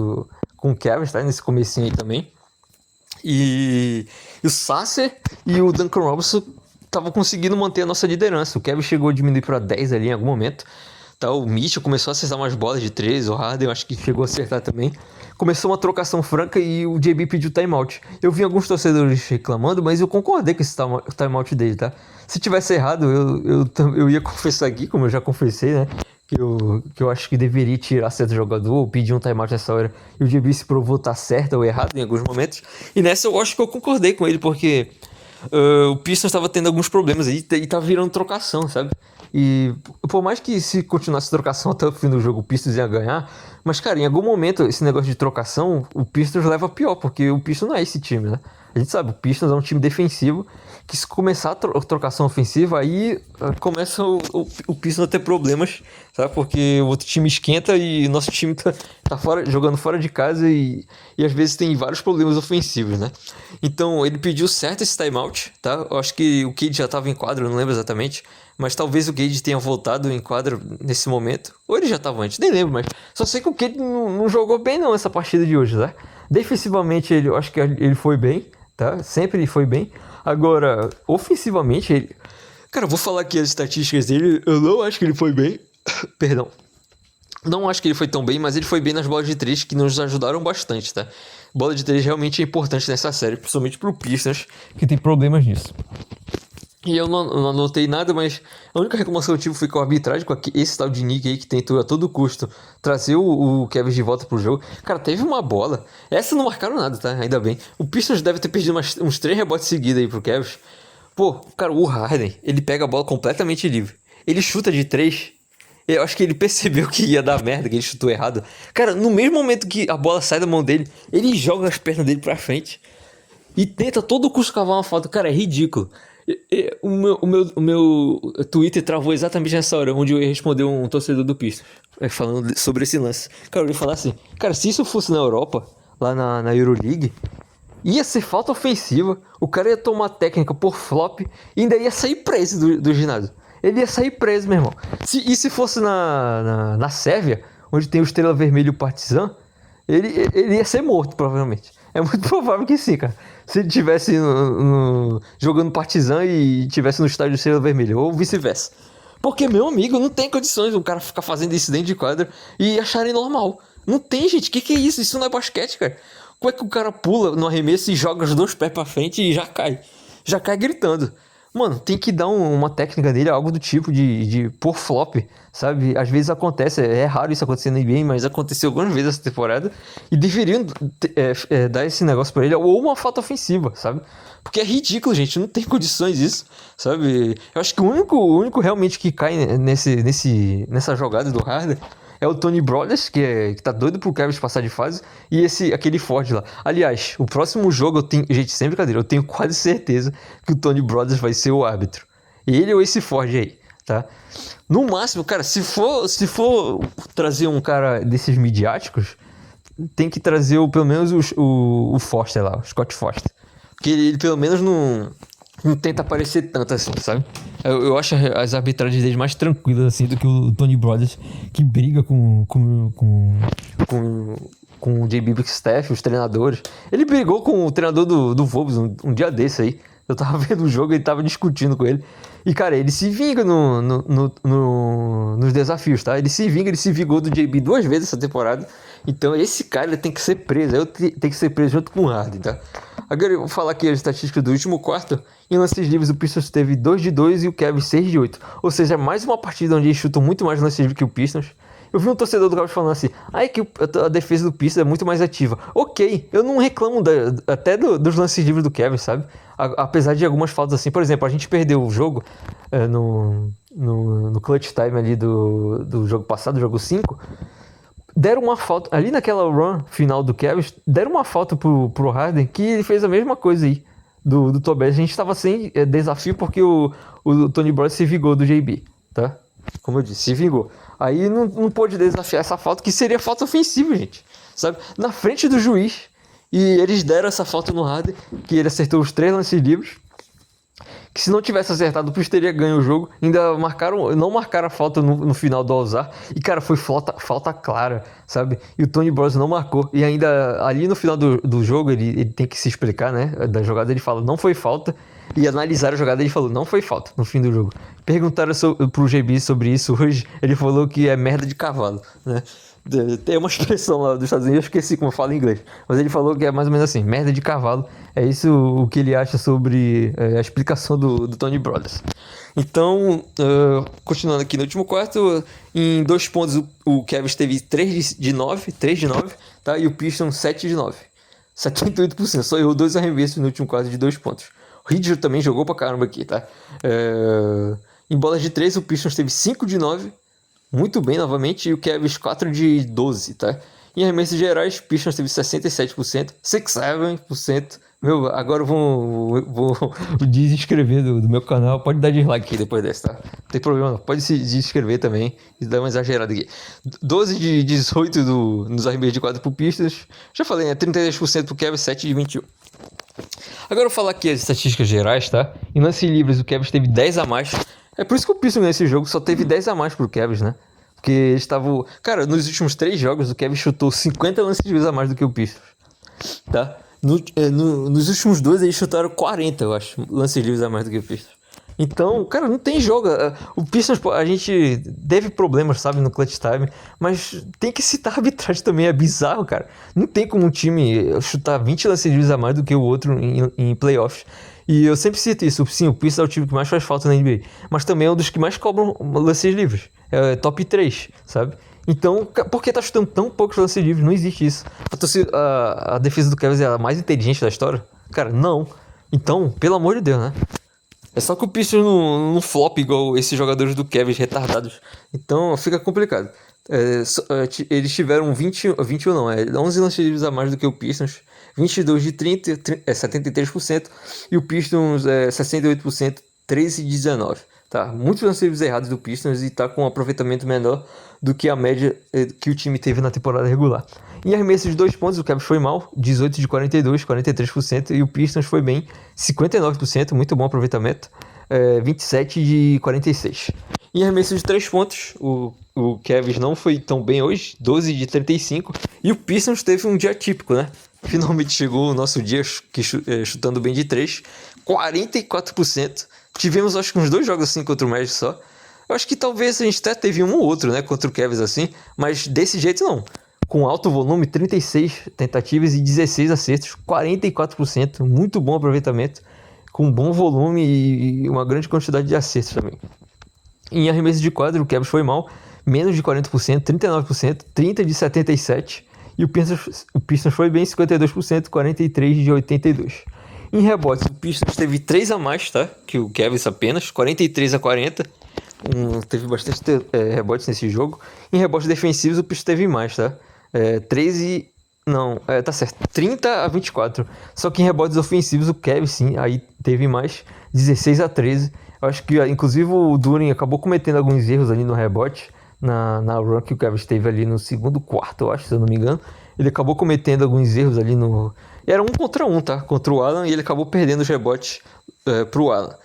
com o Cavs, tá? Nesse comecinho aí também. E o Sasser e o Duncan Robinson estavam conseguindo manter a nossa liderança. O Cavs chegou a diminuir para 10 ali em algum momento. Tá, o Mitchell começou a acertar umas bolas de 3, o Harden eu acho que chegou a acertar também. Começou uma trocação franca e o JB pediu timeout. Eu vi alguns torcedores reclamando, mas eu concordei com esse timeout dele, tá? Se tivesse errado, eu ia confessar aqui, como eu já confessei, né? Que eu acho que deveria tirar certo jogador ou pedir um timeout nessa hora. E o JB se provou estar certo ou errado em alguns momentos. E nessa eu acho que eu concordei com ele, porque o Pistons estava tendo alguns problemas aí e tava virando trocação, sabe? E por mais que se continuasse trocação até o fim do jogo o Pistons ia ganhar, mas cara, em algum momento esse negócio de trocação o Pistons leva a pior, porque o Pistons não é esse time, né? A gente sabe, o Pistons é um time defensivo que se começar a trocação ofensiva, aí começa o Pistons a ter problemas, sabe? Porque o outro time esquenta e o nosso time tá jogando fora de casa e às vezes tem vários problemas ofensivos, né? Então ele pediu certo esse timeout, tá? Eu acho que o Cade já estava em quadro, eu não lembro exatamente, mas talvez o Cade tenha voltado em quadro nesse momento, ou ele já estava antes, nem lembro, mas só sei que o Cade não jogou bem não essa partida de hoje, tá? Defensivamente eu acho que ele foi bem, tá? Sempre ele foi bem. Agora, ofensivamente, ele... Cara, eu vou falar aqui as estatísticas dele. Eu não acho que ele foi bem. Perdão. Não acho que ele foi tão bem, mas ele foi bem nas bolas de 3, que nos ajudaram bastante, tá? Bola de 3 realmente é importante nessa série, principalmente pro Pistons, que tem problemas nisso. E eu não anotei nada, mas a única reclamação que eu tive foi com a arbitragem, com esse tal de Nick aí que tentou a todo custo trazer o Cavs de volta pro jogo. Cara, teve uma bola. Essa não marcaram nada, tá? Ainda bem. O Pistons deve ter perdido uns 3 rebotes seguidos aí pro Cavs. Pô, cara, o Harden, ele pega a bola completamente livre. Ele chuta de 3. Eu acho que ele percebeu que ia dar merda, que ele chutou errado. Cara, no mesmo momento que a bola sai da mão dele, ele joga as pernas dele pra frente e tenta a todo custo cavar uma falta. Cara, é ridículo. O meu Twitter travou exatamente nessa hora, onde eu ia responder um torcedor do Pistons, falando sobre esse lance. Cara, eu ia falar assim, cara, se isso fosse na Europa, lá na Euroleague, ia ser falta ofensiva, o cara ia tomar técnica por flop e ainda ia sair preso do ginásio. Ele ia sair preso, meu irmão. Se fosse na Sérvia, onde tem o Estrela Vermelha e o Partizan, ele ia ser morto, provavelmente. É muito provável que sim, cara. Se ele estivesse jogando Partizan e estivesse no estádio Estrela Vermelha, ou vice-versa. Porque, meu amigo, não tem condições o cara ficar fazendo isso dentro de quadra e acharem normal. Não tem, gente. Que é isso? Isso não é basquete, cara. Como é que o cara pula no arremesso e joga os 2 pés pra frente e já cai? Já cai gritando. Mano, tem que dar uma técnica dele, algo do tipo de por flop, sabe? Às vezes acontece, é raro isso acontecer no NBA, mas aconteceu algumas vezes essa temporada. E deveriam dar esse negócio pra ele, ou uma falta ofensiva, sabe? Porque é ridículo, gente, não tem condições isso, sabe? Eu acho que o único realmente que cai nessa jogada do Harden É o Tony Brothers, que tá doido pro Cavs passar de fase, e aquele Ford lá. Aliás, o próximo jogo eu tenho... Gente, sem brincadeira, eu tenho quase certeza que o Tony Brothers vai ser o árbitro. Ele ou esse Ford aí, tá? No máximo, cara, se for trazer um cara desses midiáticos, tem que trazer pelo menos o Foster lá, o Scott Foster. Porque ele pelo menos não tenta aparecer tanto assim, sabe? Eu acho as arbitragens dele mais tranquilas assim do que o Tony Brothers, que briga com o JB Bickerstaff, os treinadores. Ele brigou com o treinador do Wolves um dia desse aí. Eu tava vendo o jogo e ele tava discutindo com ele. E, cara, ele se vinga nos desafios, tá? Ele se vingou do JB 2 vezes essa temporada. Então, esse cara ele tem que ser preso. Tem que ser preso junto com o Harden, tá? Agora, eu vou falar aqui as estatísticas do último quarto. Em lances livres, o Pistons teve 2 de 2 e o Cavs 6 de 8. Ou seja, mais uma partida onde eles chutam muito mais lances livres que o Pistons. Eu vi um torcedor do Cavs falando assim, que a defesa do Pistons é muito mais ativa. Ok, eu não reclamo até dos lances livres do Cavs, sabe? Apesar de algumas faltas assim. Por exemplo, a gente perdeu o jogo no clutch time ali do jogo passado, jogo 5. Deram uma falta, ali naquela run final do Cavs, deram uma falta pro Harden, que ele fez a mesma coisa aí do Tobias. A gente tava sem desafio porque o Tony Brothers se vingou do JB, tá? Como eu disse, se vingou. Aí não pôde desafiar essa falta, que seria falta ofensiva, gente. Sabe? Na frente do juiz. E eles deram essa falta no Harden, que ele acertou os 3 lances livres. Que se não tivesse acertado, o Pistons teria ganho o jogo. Ainda não marcaram a falta no final do All-Star. E, cara, foi falta clara, sabe? E o Tony Brothers não marcou. E ainda ali no final do jogo, ele tem que se explicar, né? Da jogada ele fala, não foi falta. E analisaram a jogada, ele falou, não foi falta no fim do jogo. Perguntaram pro GB sobre isso hoje, ele falou que é merda de cavalo, né? Tem uma expressão lá dos Estados Unidos, eu esqueci como fala em inglês, mas ele falou que é mais ou menos assim, merda de cavalo. É isso o que ele acha sobre a explicação do Tony Brothers. Então, continuando aqui no último quarto, em 2 pontos o Cavs teve 3 de 9, tá? E o Pistons 7 de 9, 78%, só errou 2 arremessos no último quarto de 2 pontos. O Ridger também jogou pra caramba aqui, tá? Em bolas de 3, o Pistons teve 5 de 9, muito bem novamente, e o Cavs 4 de 12, tá? Em arremessos gerais, o Pistons teve 67%, 67%. Meu, agora eu vou desinscrever do meu canal. Pode dar dislike aqui depois dessa, tá? Não tem problema não. Pode se desinscrever também e dar uma exagerada aqui. 12 de 18 nos arremessos de 4 pro Pistons. Já falei, né? 33% pro Cavs, 7 de 21. Agora eu vou falar aqui as estatísticas gerais, tá? Em lances livres, o Cavs teve 10 a mais. É por isso que o Pistons nesse jogo só teve 10 a mais pro Cavs, né? Porque eles estavam... Cara, nos últimos 3 jogos, o Cavs chutou 50 lances livres a mais do que o Pistons, tá? Nos últimos 2, eles chutaram 40, eu acho, lances livres a mais do que o Pistons. Então, cara, não tem jogo. O Pistons, a gente teve problemas, sabe, no clutch time, mas tem que citar a arbitragem também, é bizarro, cara. Não tem como um time chutar 20 lances livres a mais do que o outro em playoffs. E eu sempre cito isso. Sim, o Pistons é o time que mais faz falta na NBA, mas também é um dos que mais cobram lances livres. É top 3, sabe? Então, por que tá chutando tão poucos lances livres? Não existe isso. A defesa do Cavs é a mais inteligente da história? Cara, não. Então, pelo amor de Deus, né? É só que o Pistons não flop igual esses jogadores do Cavs retardados. Então, fica complicado. Eles tiveram 21 não, 11 lances livres a mais do que o Pistons. 22 de 30, 73%. E o Pistons 68%, 13 de 19%. Tá, muitos lances livres errados do Pistons e tá com um aproveitamento menor do que a média que o time teve na temporada regular. Em arremessos de 2 pontos, o Cavs foi mal, 18 de 42, 43%, e o Pistons foi bem, 59%, muito bom aproveitamento, 27 de 46. Em arremessos de 3 pontos, o Cavs não foi tão bem hoje, 12 de 35, e o Pistons teve um dia típico, né? Finalmente chegou o nosso dia chutando bem de 3, 44%. Tivemos, acho que uns 2 jogos assim contra o Magic só. Eu acho que talvez a gente até teve um ou outro, né, contra o Cavs assim, mas desse jeito não. Com alto volume, 36 tentativas e 16 acertos, 44%, muito bom aproveitamento, com bom volume e uma grande quantidade de acertos também. Em arremesso de quadra, o Cavs foi mal, menos de 40%, 39%, 30 de 77%, e o Pistons foi bem, 52%, 43 de 82%. Em rebotes, o Pistons teve 3 a mais, tá? Que o Cavs apenas, 43 a 40. Teve bastante rebotes nesse jogo. Em rebotes defensivos, o Pistons teve mais, tá? 13. Não, tá certo. 30-24. Só que em rebotes ofensivos, o Cavs, sim, aí teve mais. 16-13. Eu acho que, inclusive, o Duren acabou cometendo alguns erros ali no rebote. Na run que o Cavs teve ali no segundo quarto, eu acho, se eu não me engano. Ele acabou cometendo alguns erros ali no... Era 1 contra 1, tá? Contra o Alan, e ele acabou perdendo os rebotes pro Alan.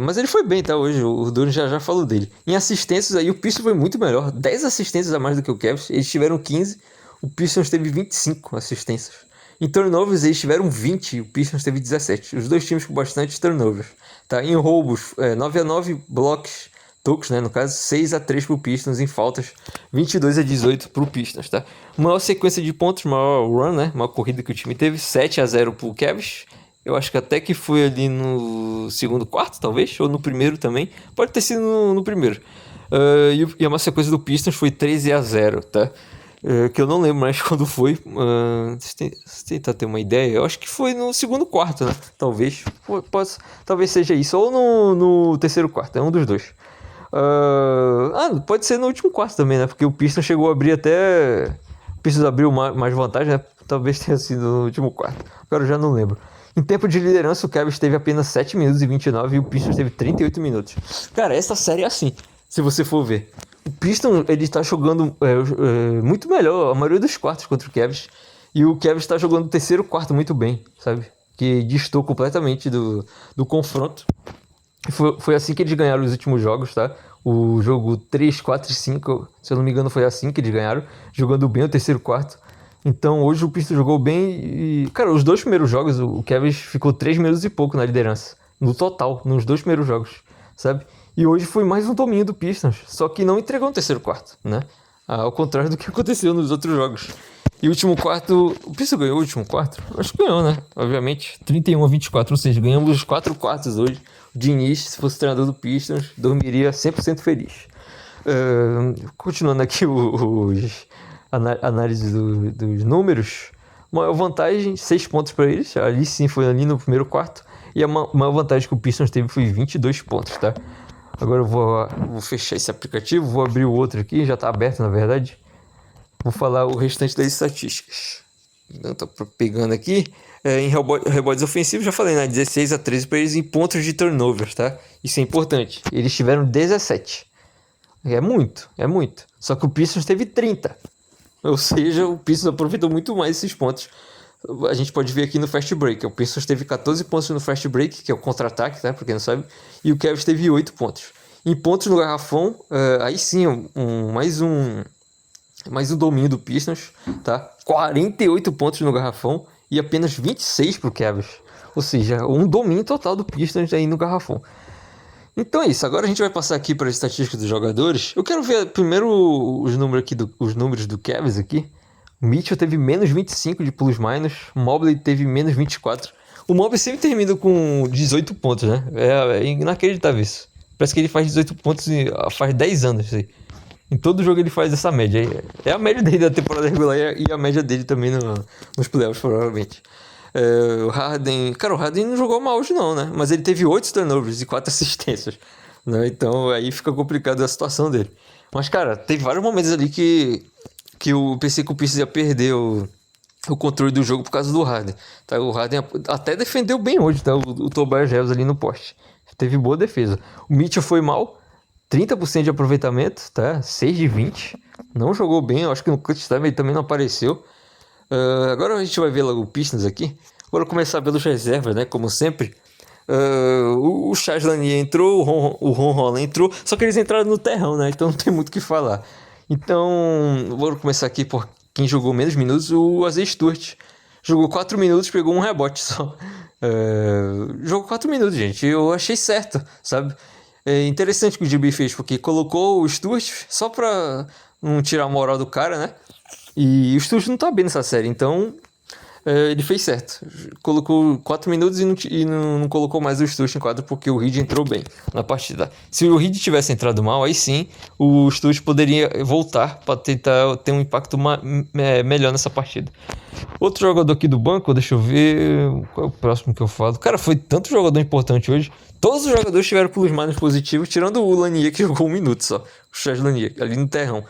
Mas ele foi bem, tá? Hoje, o Duran já falou dele. Em assistências aí, o Pistons foi muito melhor. 10 assistências a mais do que o Cavs. Eles tiveram 15, o Pistons teve 25 assistências. Em turnovers, eles tiveram 20, o Pistons teve 17. Os dois times com bastante turnovers, tá? Em roubos, 9-9 blocos, tocos, né? No caso, 6-3 pro Pistons. Em faltas, 22-18 pro Pistons, tá? Maior sequência de pontos, maior run, né? Maior corrida que o time teve, 7-0 pro Cavs. Eu acho que até que foi ali no segundo quarto, talvez, ou no primeiro também. Pode ter sido no primeiro. E a sequência do Pistons foi 13-0, tá? Que eu não lembro mais quando foi. Se tentar ter uma ideia, eu acho que foi no segundo quarto, né? Talvez. Talvez seja isso. Ou no terceiro quarto, é um dos dois. Pode ser no último quarto também, né? Porque o Pistons chegou a abrir até... O Pistons abriu mais vantagem, né? Talvez tenha sido no último quarto. Agora eu já não lembro. Em tempo de liderança, o Cavs teve apenas 7 minutos e 29 e o Pistons teve 38 minutos. Cara, essa série é assim, se você for ver. O Pistons, ele tá jogando muito melhor a maioria dos quartos contra o Cavs. E o Cavs tá jogando o terceiro quarto muito bem, sabe? Que distou completamente do confronto. Foi assim que eles ganharam os últimos jogos, tá? O jogo 3, 4 e 5, se eu não me engano, foi assim que eles ganharam. Jogando bem o terceiro quarto. Então hoje o Pistons jogou bem e... Cara, os dois primeiros jogos, o Cavs ficou 3 minutos e pouco na liderança. No total, nos dois primeiros jogos, sabe? E hoje foi mais um domínio do Pistons, só que não entregou no terceiro quarto, né? Ao contrário do que aconteceu nos outros jogos. E o último quarto... O Pistons ganhou o último quarto? Acho que ganhou, né? Obviamente. 31-24, ou seja, ganhamos os 4 quartos hoje. O Diniz, se fosse treinador do Pistons, dormiria 100% feliz. Continuando aqui análise dos números, maior vantagem, 6 pontos para eles, ali sim foi ali no primeiro quarto, e a maior vantagem que o Pistons teve foi 22 pontos, tá? Agora eu vou fechar esse aplicativo, vou abrir o outro aqui, já tá aberto na verdade, vou falar o restante das estatísticas. Então tô pegando aqui, em rebotes ofensivos, já falei, né, 16-13 para eles em pontos de turnovers, tá? Isso é importante, eles tiveram 17, é muito, só que o Pistons teve 30. Ou seja, o Pistons aproveitou muito mais esses pontos. A gente pode ver aqui no fast break. O Pistons teve 14 pontos no fast break, que é o contra-ataque, tá? Pra quem não sabe. E o Cavs teve 8 pontos. Em pontos no garrafão, aí sim, mais um domínio do Pistons, tá? 48 pontos no garrafão e apenas 26 pro Cavs. Ou seja, um domínio total do Pistons aí no garrafão. Então é isso, agora a gente vai passar aqui para as estatísticas dos jogadores. Eu quero ver primeiro os números do Cavs aqui. O Mitchell teve menos 25 de plus minus, o Mobley teve menos 24. O Mobley sempre termina com 18 pontos, né? É inacreditável isso. Parece que ele faz 18 pontos faz 10 anos. Assim. Em todo jogo ele faz essa média. É a média dele da temporada regular e a média dele também nos playoffs, provavelmente. O Harden... Cara, o Harden não jogou mal hoje não, né? Mas ele teve 8 turnovers e 4 assistências. Né? Então aí fica complicado a situação dele. Mas, cara, teve vários momentos ali que eu pensei que o Pistons ia perder o controle do jogo por causa do Harden. Tá? O Harden até defendeu bem hoje, tá? O Tobias Harris ali no poste. Teve boa defesa. O Mitchell foi mal. 30% de aproveitamento, tá? 6 de 20. Não jogou bem. Eu acho que no clutch time ele também não apareceu. Agora a gente vai ver logo o Pistons aqui. Bora começar pelos reservas, né? Como sempre. O Charles Lanier entrou, o Ron Holland entrou. Só que eles entraram no terrão, né? Então não tem muito o que falar. Então, vou começar aqui por quem jogou menos minutos. O Isaiah Stewart. Jogou 4 minutos, pegou um rebote só. Jogou 4 minutos, gente. Eu achei certo, sabe? É interessante o que o GB fez, porque colocou o Stewart só pra não tirar a moral do cara, né? E o Stewart não tá bem nessa série, então ele fez certo. Colocou 4 minutos e não colocou mais o Stutz em quadro porque o Reed entrou bem na partida. Se o Reed tivesse entrado mal, aí sim o Stutz poderia voltar para tentar ter um impacto melhor nessa partida. Outro jogador aqui do banco, deixa eu ver qual é o próximo que eu falo. Cara, foi tanto jogador importante hoje. Todos os jogadores tiveram plus minus positivos, tirando o Lanier que jogou 1 minuto só. O Charles Lanier, ali no terrão.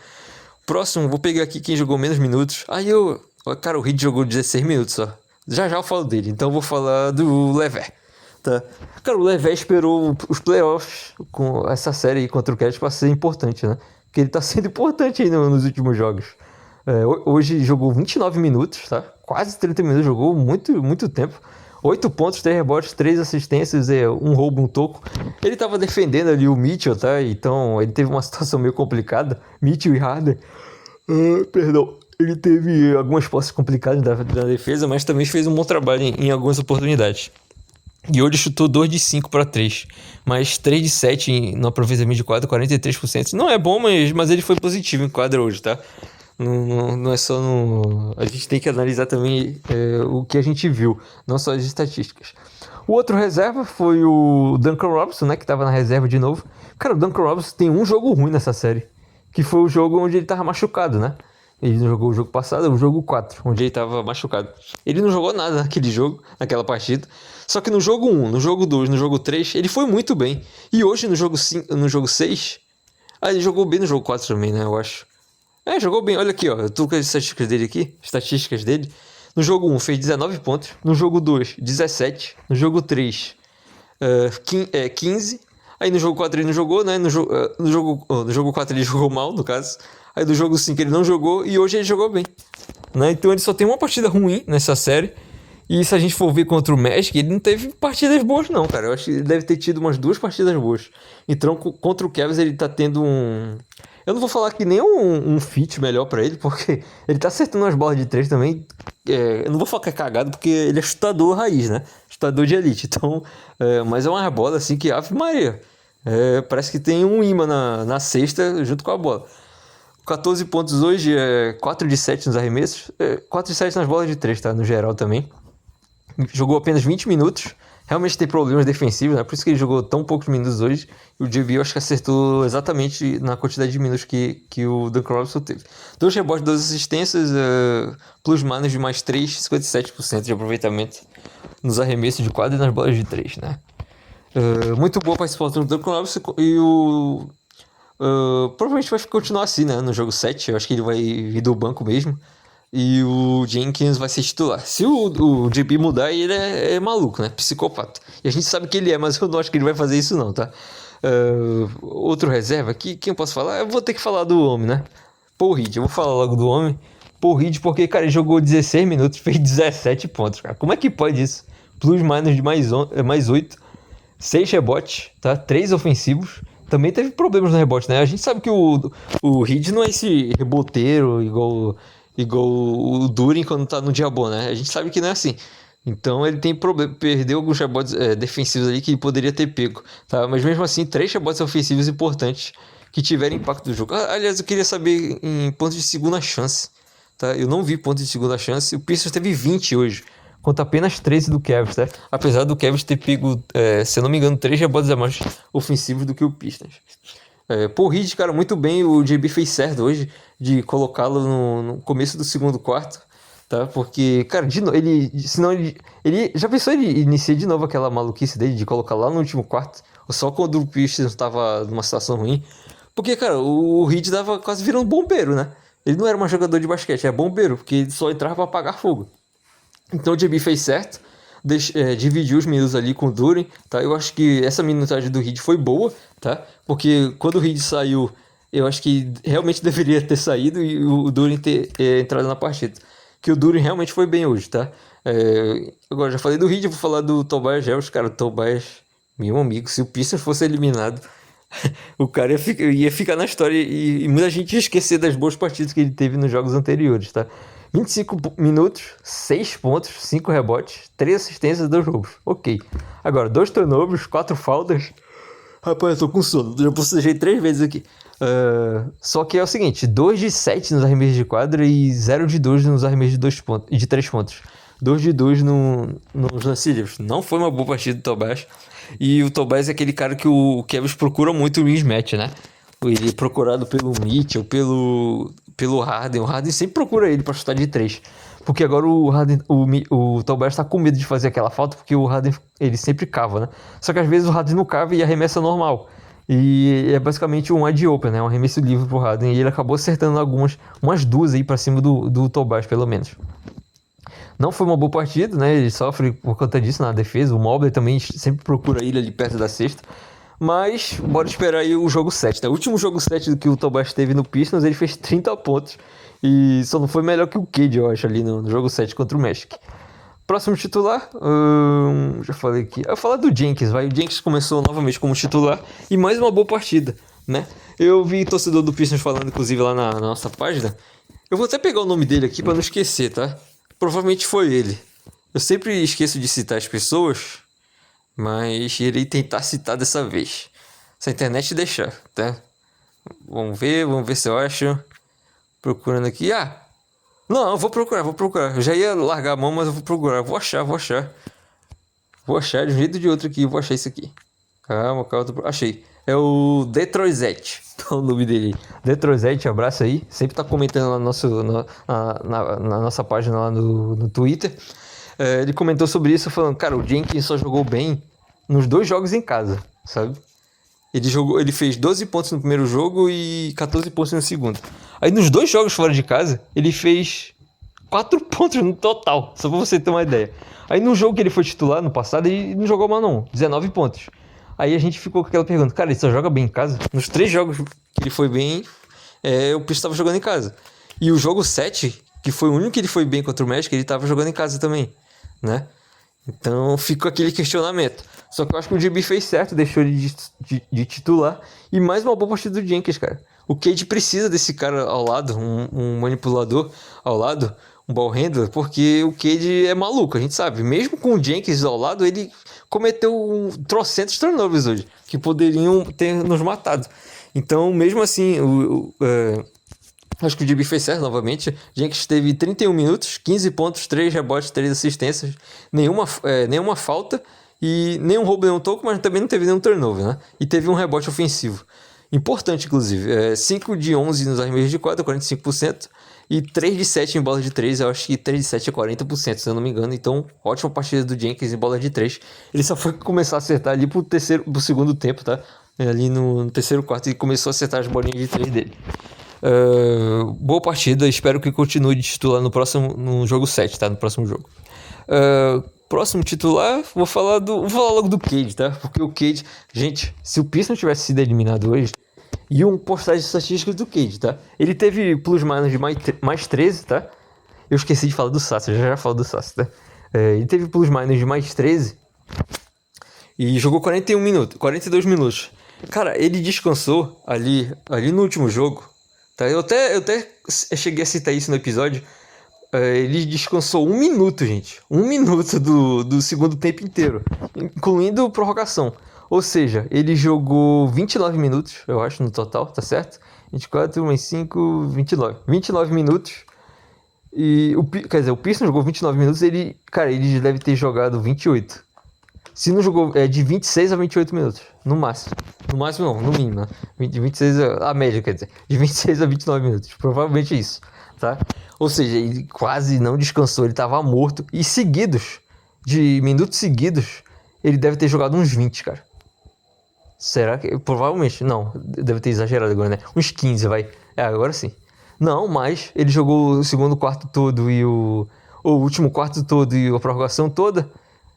Próximo, vou pegar aqui quem jogou menos minutos. Cara, o Reed jogou 16 minutos só. Já eu falo dele, então eu vou falar do Lever, tá? Cara, o Lever esperou os playoffs com essa série aí contra o Cavs pra ser importante, né? Porque ele tá sendo importante aí nos últimos jogos. Hoje jogou 29 minutos, tá? Quase 30 minutos, jogou muito tempo. 8 pontos, 3 rebotes, 3 assistências, 1 roubo, 1 toco. Ele tava defendendo ali o Mitchell, tá? Então ele teve uma situação meio complicada. Mitchell e Harden. Perdão. Ele teve algumas posses complicadas na defesa, mas também fez um bom trabalho em algumas oportunidades. E hoje chutou 2 de 5 para 3, mas 3 de 7 no aproveitamento de quadra, 43%. Não é bom, mas ele foi positivo em quadra hoje, tá? Não é só no... A gente tem que analisar também o que a gente viu, não só as estatísticas. O outro reserva foi o Duncan Robinson, né, que tava na reserva de novo. Cara, o Duncan Robinson tem um jogo ruim nessa série, que foi o jogo onde ele tava machucado, né? Ele não jogou o jogo passado, o jogo 4, onde ele estava machucado. Ele não jogou nada naquele jogo, naquela partida. Só que no jogo 1, no jogo 2, no jogo 3, ele foi muito bem. E hoje no jogo 5, no jogo 6, ele jogou bem no jogo 4 também, né, eu acho. Jogou bem. Olha aqui, ó, eu tô com as estatísticas dele. No jogo 1 fez 19 pontos, no jogo 2, 17, no jogo 3, 15. Aí no jogo 4 ele não jogou, né? No jogo 4 ele jogou mal, no caso. Aí do jogo 5 ele não jogou e hoje ele jogou bem, né? Então ele só tem uma partida ruim nessa série. E se a gente for ver contra o Magic, ele não teve partidas boas não, cara. Eu acho que ele deve ter tido umas 2 partidas boas. Então contra o Cavs ele tá tendo um... Eu não vou falar que nem um fit melhor pra ele, porque ele tá acertando umas bolas de 3 também. Eu não vou falar que é cagado, porque ele é chutador raiz, né? Chutador de elite. Então, mas é uma bola assim que, Ave Maria, parece que tem um imã na cesta junto com a bola. 14 pontos hoje, 4 de 7 nos arremessos, 4 de 7 nas bolas de 3, tá? No geral também. Jogou apenas 20 minutos. Realmente tem problemas defensivos, né? Por isso que ele jogou tão poucos minutos hoje. E o JB eu acho que acertou exatamente na quantidade de minutos que o Duncan Robinson teve. 2 rebotes, 2 assistências, plus minus de mais 3, 57% de aproveitamento nos arremessos de quadra e nas bolas de 3, né? Muito boa a participação do Duncan Robinson e o... provavelmente vai continuar assim, né? No jogo 7, eu acho que ele vai vir do banco mesmo. E o Jenkins vai ser titular. Se o JB mudar, ele é maluco, né? Psicopata. E a gente sabe que ele é, mas eu não acho que ele vai fazer isso não, tá? Outro reserva aqui, quem eu posso falar? Eu vou ter que falar do homem, né? Paul Reed, eu vou falar logo do homem. Paul Reed, porque, cara, ele jogou 16 minutos, fez 17 pontos, cara. Como é que pode isso? Plus minus de mais 8, 6 rebotes, tá? 3 ofensivos. Também teve problemas no rebote, né? A gente sabe que o Reed não é esse reboteiro igual o Duren quando tá no dia bom, né? A gente sabe que não é assim. Então ele tem problema, perdeu alguns rebotes defensivos ali que ele poderia ter pego, tá? Mas mesmo assim, 3 rebotes ofensivos importantes que tiveram impacto no jogo. Aliás, eu queria saber em pontos de segunda chance, tá? Eu não vi pontos de segunda chance. O Pistons teve 20 hoje, contra apenas 13 do Cavs, tá? Apesar do Cavs ter pego, se eu não me engano, 3 rebotes a mais ofensivos do que o Pistons. Paul Reed, cara, muito bem. O JB fez certo hoje de colocá-lo no começo do segundo quarto, tá? Porque, cara, ele já pensou em iniciar de novo aquela maluquice dele de colocar lá no último quarto, só quando o Pistons estava numa situação ruim. Porque, cara, o Reed dava quase virando bombeiro, né? Ele não era um jogador de basquete, era bombeiro, porque ele só entrava para apagar fogo. Então o JB fez certo, dividiu os minutos ali com o Duren, tá? Eu acho que essa minutagem do Reed foi boa, tá? Porque quando o Reed saiu, eu acho que realmente deveria ter saído e o Duren ter entrado na partida. Que o Duren realmente foi bem hoje, tá? Agora já falei do Reed, eu vou falar do Tobias Harris, cara. O Tobias, meu amigo, se o Pistons fosse eliminado, o cara ia ficar na história e muita gente ia esquecer das boas partidas que ele teve nos jogos anteriores, tá? 25 minutos, 6 pontos, 5 rebotes, 3 assistências e 2 roubos. Ok. Agora, 2 turnovers, 4 faltas. Rapaz, eu tô com sono. Já postejei 3 vezes aqui. Só que é o seguinte, 2 de 7 nos arremessos de quadra e 0 de 2 nos arremessos de 3 pontos. 2 de 2 nos lance livres. Não foi uma boa partida do Tobias. E o Tobias é aquele cara que o Cavs procura muito o mismatch, né? Ele é procurado pelo Mitchell, pelo Harden. O Harden sempre procura ele pra chutar de 3. Porque agora o Harden, o Tobias tá com medo de fazer aquela falta, porque o Harden, ele sempre cava, né? Só que às vezes o Harden não cava e arremessa normal. E é basicamente um wide open, né? Um arremesso livre pro Harden. E ele acabou acertando umas duas aí pra cima do Tobias, pelo menos. Não foi uma boa partida, né? Ele sofre por conta disso na defesa. O Mobley também sempre procura ele ali perto da cesta. Mas bora esperar aí o jogo 7, né? O último jogo 7 que o Tobias teve no Pistons, ele fez 30 pontos. E só não foi melhor que o Cade, eu acho, ali no jogo 7 contra o Magic. Próximo titular, já falei aqui. Eu vou falar do Jenkins, vai. O Jenkins começou novamente como titular e mais uma boa partida, né? Eu vi torcedor do Pistons falando, inclusive, lá na nossa página. Eu vou até pegar o nome dele aqui pra não esquecer, tá? Provavelmente foi ele. Eu sempre esqueço de citar as pessoas, mas irei tentar citar dessa vez. Se a internet deixar, tá? Vamos ver se eu acho. Procurando aqui. Não, eu vou procurar. Eu já ia largar a mão, mas eu vou procurar. Vou achar. Vou achar de um jeito ou de outro aqui. Vou achar isso aqui. Calma. Achei. É o Detroizete. Tá o nome dele. Detroizete, abraço aí. Sempre tá comentando lá na nossa página lá no Twitter. Ele comentou sobre isso falando, cara, o Jenkins só jogou bem nos 2 jogos em casa, sabe? Ele fez 12 pontos no primeiro jogo e 14 pontos no segundo. Aí nos 2 jogos fora de casa, ele fez 4 pontos no total, só pra você ter uma ideia. Aí no jogo que ele foi titular no passado, ele não jogou mal não, 19 pontos. Aí a gente ficou com aquela pergunta, cara, ele só joga bem em casa? Nos 3 jogos que ele foi bem, o Pistons estava jogando em casa. E o jogo 7, que foi o único que ele foi bem contra o Magic, ele estava jogando em casa também, né? Então ficou aquele questionamento. Só que eu acho que o GB fez certo, deixou ele de titular. E mais uma boa partida do Jenkins, cara. O Cade precisa desse cara ao lado, um manipulador ao lado, um ball handler, porque o Cade é maluco, a gente sabe. Mesmo com o Jenkins ao lado, ele cometeu trocentos turnovers hoje, que poderiam ter nos matado. Então, mesmo assim, acho que o GB fez certo novamente. Jenkins teve 31 minutos, 15 pontos, 3 rebotes, 3 assistências, nenhuma falta e nenhum roubo, nenhum toco, mas também não teve nenhum turnover, né? E teve um rebote ofensivo. Importante, inclusive. 5 de 11 nos arremessos de quadra, 45%. E 3 de 7 em bola de 3, eu acho que 3 de 7 é 40%, se eu não me engano. Então, ótima partida do Jenkins em bola de 3. Ele só foi começar a acertar ali pro segundo tempo, tá? Ali no terceiro quarto ele começou a acertar as bolinhas de 3 dele. Boa partida, espero que continue de titular no jogo 7, tá? No próximo jogo. Próximo titular, vou falar logo do Cade, tá? Porque o Cade, gente, se o Pistons tivesse sido eliminado hoje, iam postar as estatísticas do Cade, tá? Ele teve plus-minus de mais 13, tá? Eu esqueci de falar do Sassi, já falo do Sassi, tá? Ele teve plus-minus de mais 13 e jogou 42 minutos. Cara, ele descansou ali no último jogo, tá? Eu até cheguei a citar isso no episódio. Ele descansou 1 minuto, gente. 1 minuto do segundo tempo inteiro, incluindo prorrogação. Ou seja, ele jogou 29 minutos, eu acho, no total, tá certo? 24 mais 5, 29. 29 minutos. E o Pistons jogou 29 minutos, ele deve ter jogado 28. Se não jogou, de 26 a 28 minutos, no máximo. No máximo não, no mínimo, né? 26 a média, quer dizer. De 26 a 29 minutos, provavelmente isso, tá? Ou seja, ele quase não descansou, ele tava morto. E minutos seguidos, ele deve ter jogado uns 20, cara. Será que... Provavelmente, não, deve ter exagerado agora, né? Uns 15, vai. Agora sim. Não, mas ele jogou o segundo quarto todo e o último quarto todo e a prorrogação toda.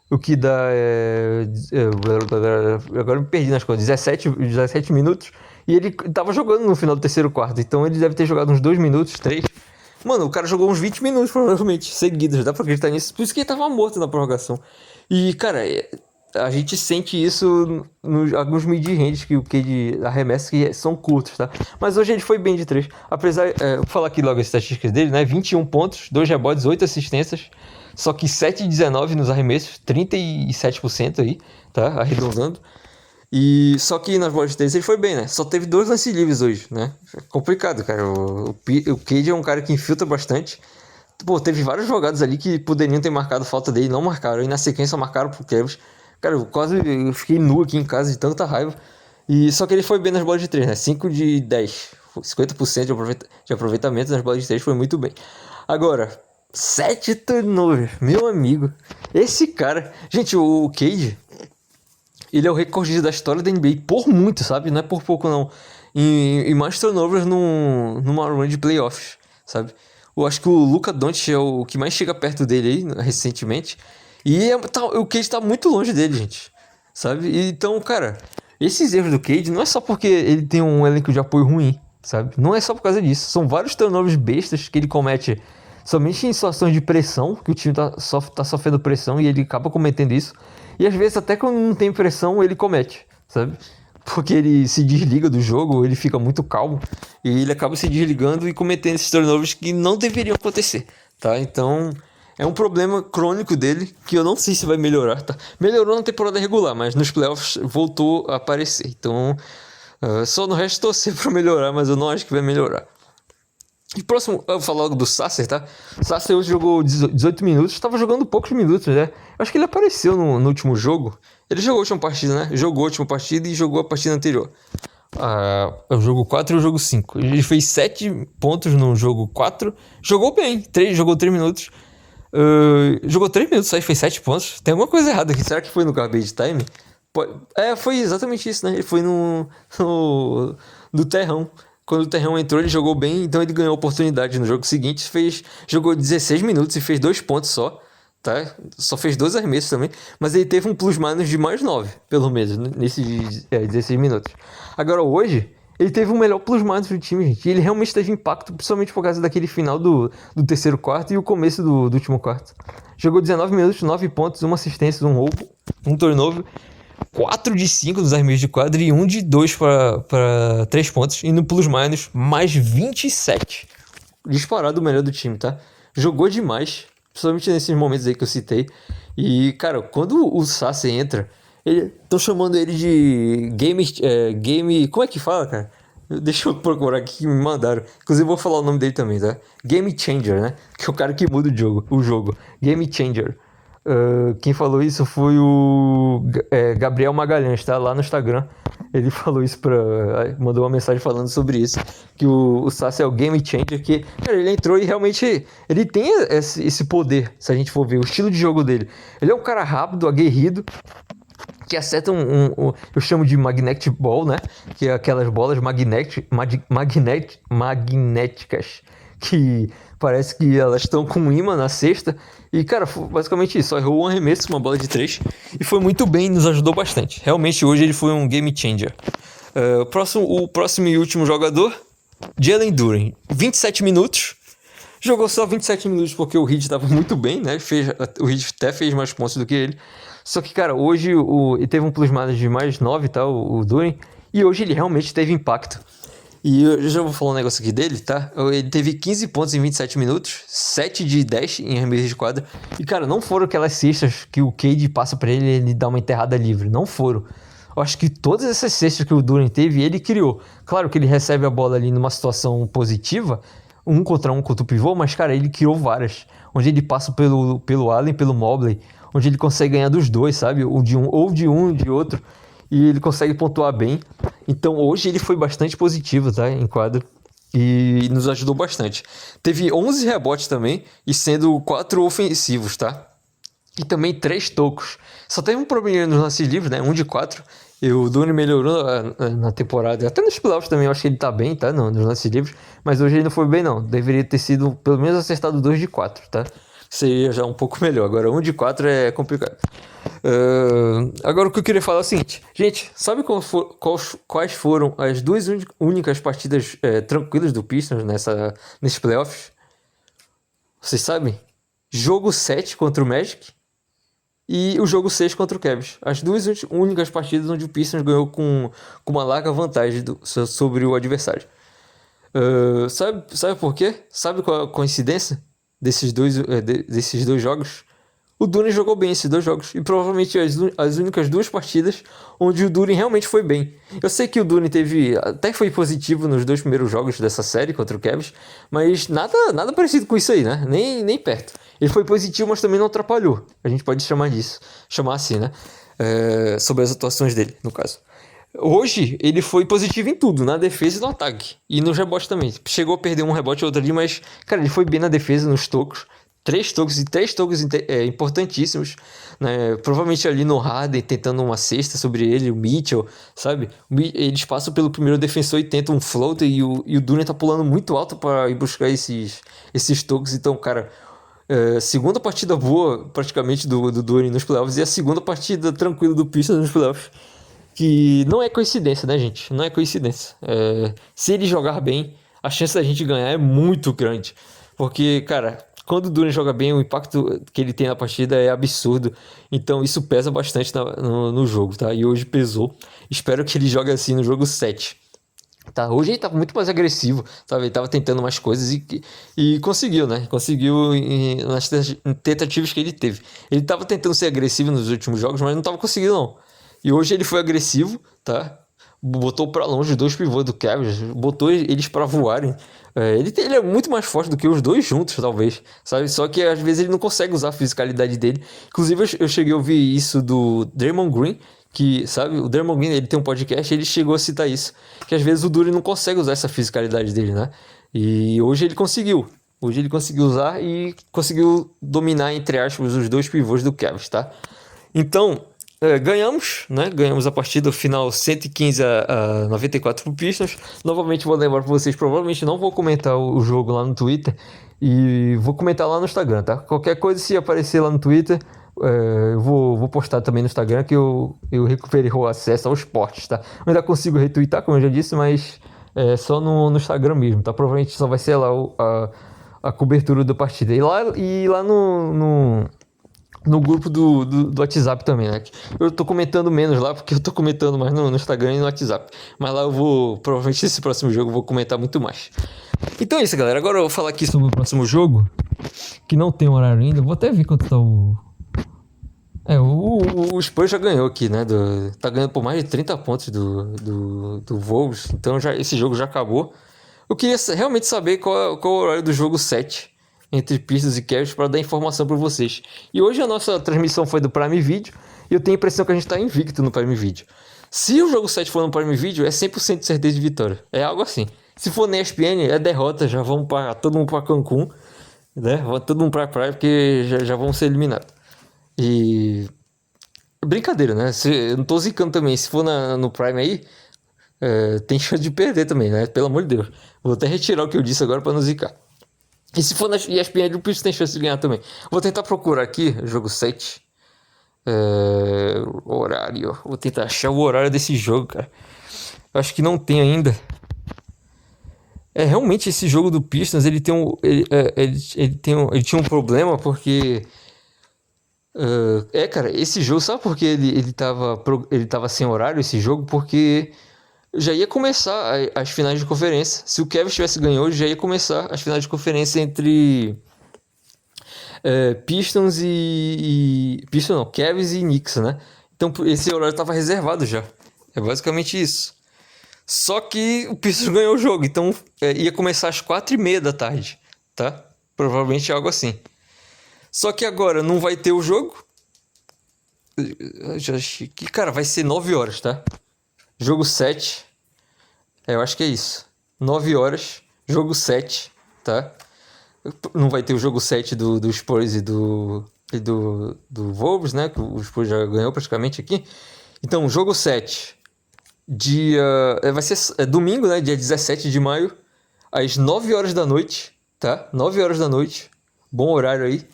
O que dá agora eu me perdi nas contas, 17 minutos. E ele tava jogando no final do terceiro quarto. Então ele deve ter jogado uns 2 minutos, 3. Mano, o cara jogou uns 20 minutos, provavelmente, seguidos. Dá pra acreditar nisso. Por isso que ele tava morto na prorrogação. E, cara, a gente sente isso nos alguns mid-ranges que o Cade arremessa que são curtos, tá? Mas hoje ele foi bem de 3. Apesar, vou falar aqui logo as estatísticas dele, né? 21 pontos, 2 rebotes, 8 assistências. Só que 7 de 19 nos arremessos, 37% aí, tá? Arredondando. E só que nas bolas de 3 ele foi bem, né? Só teve 2 lances livres hoje, né? É complicado, cara. O Cade é um cara que infiltra bastante. Pô, teve várias jogadas ali que poderiam ter marcado falta dele, não marcaram. E na sequência marcaram pro Cavs. Cara, eu fiquei nu aqui em casa de tanta raiva. E só que ele foi bem nas bolas de 3, né? 5 de 10. 50% de aproveitamento nas bolas de 3 foi muito bem. Agora, 7 turnovers. Meu amigo. Esse cara... Gente, o Cade, ele é o recordista da história da NBA por muito, sabe? Não é por pouco, não. E mais turnovers numa run de playoffs, sabe? Eu acho que o Luka Doncic é o que mais chega perto dele aí, recentemente. E o Cade tá muito longe dele, gente. Sabe? Então, cara, esses erros do Cade não é só porque ele tem um elenco de apoio ruim, sabe? Não é só por causa disso. São vários turnovers bestas que ele comete somente em situações de pressão, que o time tá sofrendo pressão e ele acaba cometendo isso. E às vezes até quando não tem pressão, ele comete, sabe? Porque ele se desliga do jogo, ele fica muito calmo e ele acaba se desligando e cometendo esses turnovers que não deveriam acontecer, tá? Então, é um problema crônico dele que eu não sei se vai melhorar, tá? Melhorou na temporada regular, mas nos playoffs voltou a aparecer. Então, só no resto torcer pra melhorar, mas eu não acho que vai melhorar. E próximo, eu vou falar logo do Sasser, tá? O Sasser hoje jogou 18 minutos, estava jogando poucos minutos, né? Eu acho que ele apareceu no último jogo. Ele jogou a última partida, né? Jogou a última partida e jogou a partida anterior. O jogo 4 e o jogo 5. Ele fez 7 pontos no jogo 4. Jogou bem, jogou 3 minutos. Jogou 3 minutos, aí fez 7 pontos. Tem alguma coisa errada aqui. Será que foi no garbage time? Foi exatamente isso, né? Ele foi no terrão. Quando o Terrão entrou, ele jogou bem, então ele ganhou oportunidade no jogo seguinte. Jogou 16 minutos e fez 2 pontos só, tá? Só fez 2 arremessos também, mas ele teve um plus-minus de mais 9, pelo menos, nesses 16 minutos. Agora, hoje, ele teve o melhor plus-minus do time, gente. E ele realmente teve impacto, principalmente por causa daquele final do terceiro quarto e o começo do último quarto. Jogou 19 minutos, 9 pontos, 1 assistência, 1 roubo, 1 turnover. 4 de 5 nos arremessos de quadra e 1 de 2 para 3 pontos. E no plus-minus, mais 27. Disparado o melhor do time, tá? Jogou demais, principalmente nesses momentos aí que eu citei. E, cara, quando o Sasser entra, estão chamando ele de game... Como é que fala, cara? Deixa eu procurar aqui que me mandaram. Inclusive, eu vou falar o nome dele também, tá? Game Changer, né? Que é o cara que muda o jogo. Game Changer. Quem falou isso foi o Gabriel Magalhães, tá? Lá no Instagram. Ele falou isso mandou uma mensagem falando sobre isso. Que o Sasser é o Game Changer. Que, cara, ele entrou e realmente ele tem esse poder, se a gente for ver o estilo de jogo dele. Ele é um cara rápido, aguerrido, que acerta eu chamo de magnetic ball, né? Que é aquelas bolas magnéticas que parece que elas estão com um ímã na cesta. E, cara, basicamente isso. Só errou um arremesso, uma bola de 3. E foi muito bem, nos ajudou bastante. Realmente, hoje ele foi um game changer. O próximo e último jogador, Jalen Duren. 27 minutos. Jogou só 27 minutos porque o Heat estava muito bem, né? O Heat até fez mais pontos do que ele. Só que, cara, hoje ele teve um plus-minus de mais 9, tá? O Duren. E hoje ele realmente teve impacto. E eu já vou falar um negócio aqui dele, tá? Ele teve 15 pontos em 27 minutos, 7 de 10 em arremessos de quadra. E, cara, não foram aquelas cestas que o Cade passa pra ele e ele dá uma enterrada livre. Não foram. Eu acho que todas essas cestas que o Duren teve, ele criou. Claro que ele recebe a bola ali numa situação positiva, 1 contra o pivô, mas, cara, ele criou várias. Onde ele passa pelo Allen, pelo Mobley, onde ele consegue ganhar dos dois, sabe? Ou de um, de outro. E ele consegue pontuar bem. Então hoje ele foi bastante positivo, tá? Em quadro. E nos ajudou bastante. Teve 11 rebotes também. E sendo 4 ofensivos, tá? E também 3 tocos. Só teve um problema nos lances livres, né? 1 de 4. E o Duren melhorou na temporada. Até nos playoffs também eu acho que ele tá bem, tá? Não, nos lances livres. Mas hoje ele não foi bem, não. Deveria ter sido pelo menos acertado 2 de 4, tá? Seria já um pouco melhor. Agora 1 de 4 é complicado. Agora o que eu queria falar é o seguinte. Gente, sabe quais foram as 2 únicas partidas tranquilas do Pistons nesses playoffs? Vocês sabem? Jogo 7 contra o Magic e o jogo 6 contra o Cavs. As 2 únicas partidas onde o Pistons ganhou com uma larga vantagem sobre o adversário. Sabe por quê? Sabe qual é a coincidência desses dois jogos? o Duren jogou bem esses 2 jogos. E provavelmente as únicas 2 partidas onde o Duren realmente foi bem. Eu sei que o Duren até foi positivo nos 2 primeiros jogos dessa série contra o Cavs, mas nada parecido com isso aí, né? Nem perto. Ele foi positivo, mas também não atrapalhou. A gente pode chamar assim, né? Sobre as atuações dele, no caso. Hoje, ele foi positivo em tudo, na defesa e no ataque. E nos rebotes também. Chegou a perder um rebote ou outro ali, mas, cara, ele foi bem na defesa, nos tocos. 3 tocos importantíssimos, né? Provavelmente ali no Harden, tentando uma cesta sobre ele, o Mitchell, sabe? Eles passam pelo primeiro defensor e tentam um floater e o Duren tá pulando muito alto para ir buscar esses tocos. Então, cara, segunda partida boa, praticamente, do Duren nos playoffs e a segunda partida tranquila do Pistons nos playoffs. Que não é coincidência, né, gente? Não é coincidência. Se ele jogar bem, a chance da gente ganhar é muito grande. Porque, cara, quando o Duren joga bem, o impacto que ele tem na partida é absurdo. Então isso pesa bastante no jogo, tá? E hoje pesou. Espero que ele jogue assim no jogo 7. Tá? Hoje ele tá muito mais agressivo, sabe? Ele tava tentando mais coisas e conseguiu, né? Conseguiu nas tentativas que ele teve. Ele tava tentando ser agressivo nos últimos jogos, mas não tava conseguindo, não. E hoje ele foi agressivo, tá? Botou pra longe os 2 pivôs do Cavs, botou eles pra voarem. Ele é muito mais forte do que os 2 juntos, talvez, sabe? Só que às vezes ele não consegue usar a fisicalidade dele. Inclusive eu cheguei a ouvir isso do Draymond Green, que, sabe, o Draymond Green, ele tem um podcast, ele chegou a citar isso, que às vezes o Duren não consegue usar essa fisicalidade dele, né? E hoje ele conseguiu. Hoje ele conseguiu usar e conseguiu dominar, entre aspas, os 2 pivôs do Cavs, tá? Então, ganhamos, né? Ganhamos a partida final 115 a 94 pro Pistons. Novamente vou lembrar para vocês, provavelmente não vou comentar o jogo lá no Twitter e vou comentar lá no Instagram, tá? Qualquer coisa, se aparecer lá no Twitter, eu vou postar também no Instagram que eu recuperei o acesso aos posts, tá? Eu ainda consigo retweetar, como eu já disse, mas só no Instagram mesmo, tá? Provavelmente só vai ser lá a cobertura da partida. E lá no grupo do WhatsApp também, né? Eu tô comentando menos lá, porque eu tô comentando mais no Instagram e no WhatsApp. Mas lá eu vou, provavelmente nesse próximo jogo, eu vou comentar muito mais. Então é isso, galera. Agora eu vou falar aqui sobre o próximo jogo, que não tem horário ainda. Vou até ver quanto tá o Spurs já ganhou aqui, né? Tá ganhando por mais de 30 pontos do Wolves. Então esse jogo já acabou. Eu queria realmente saber qual é o horário do jogo 7 entre Pistons e Cavs para dar informação para vocês. E hoje a nossa transmissão foi do Prime Video e eu tenho a impressão que a gente está invicto no Prime Video. Se o jogo 7 for no Prime Video, é 100% de certeza de vitória. É algo assim. Se for na ESPN, é derrota. Já vamos todo mundo para Cancún, né? Vamos todo mundo para praia porque já vamos ser eliminados. E brincadeira, né? Eu não tô zicando também. Se for no Prime aí, tem chance de perder também, né? Pelo amor de Deus. Vou até retirar o que eu disse agora para não zicar. E se for na ESPN, o Pistons tem chance de ganhar também. Vou tentar procurar aqui, jogo 7. Horário. Vou tentar achar o horário desse jogo, cara. Eu acho que não tem ainda. Realmente esse jogo do Pistons, ele tinha um problema porque... cara, esse jogo, sabe por que ele tava sem horário, esse jogo? Porque já ia começar as finais de conferência. Se o Cavs tivesse ganho hoje, já ia começar as finais de conferência entre Pistons Pistons não, Cavs e Knicks, né? Então esse horário estava reservado já. É basicamente isso. Só que o Pistons ganhou o jogo, então ia começar às 4:30 da tarde, tá? Provavelmente algo assim. Só que agora não vai ter o jogo. Que, cara, vai ser 9 horas, tá? Jogo 7. Eu acho que é isso. 9 horas, jogo 7, tá? Não vai ter o jogo 7 do Spurs e do Wolves, né? Que o Spurs já ganhou praticamente aqui. Então, jogo 7. Vai ser domingo, né? Dia 17 de maio. Às 9 horas da noite, tá? 9 horas da noite. Bom horário aí.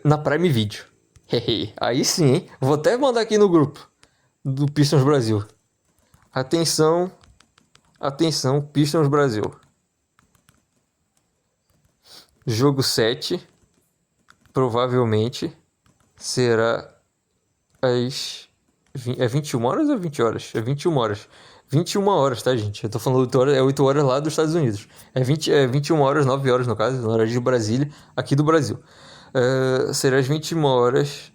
Na Prime Video. Aí sim, hein? Vou até mandar aqui no grupo do Pistons Brasil. Atenção, Pistons Brasil. Jogo 7 provavelmente será às 21 horas ou 20 horas? É 21 horas. 21 horas, tá, gente? Eu tô falando 8 horas, 8 horas lá dos Estados Unidos. 21 horas, 9 horas no caso, no horário de Brasília, aqui do Brasil. Será às 21 horas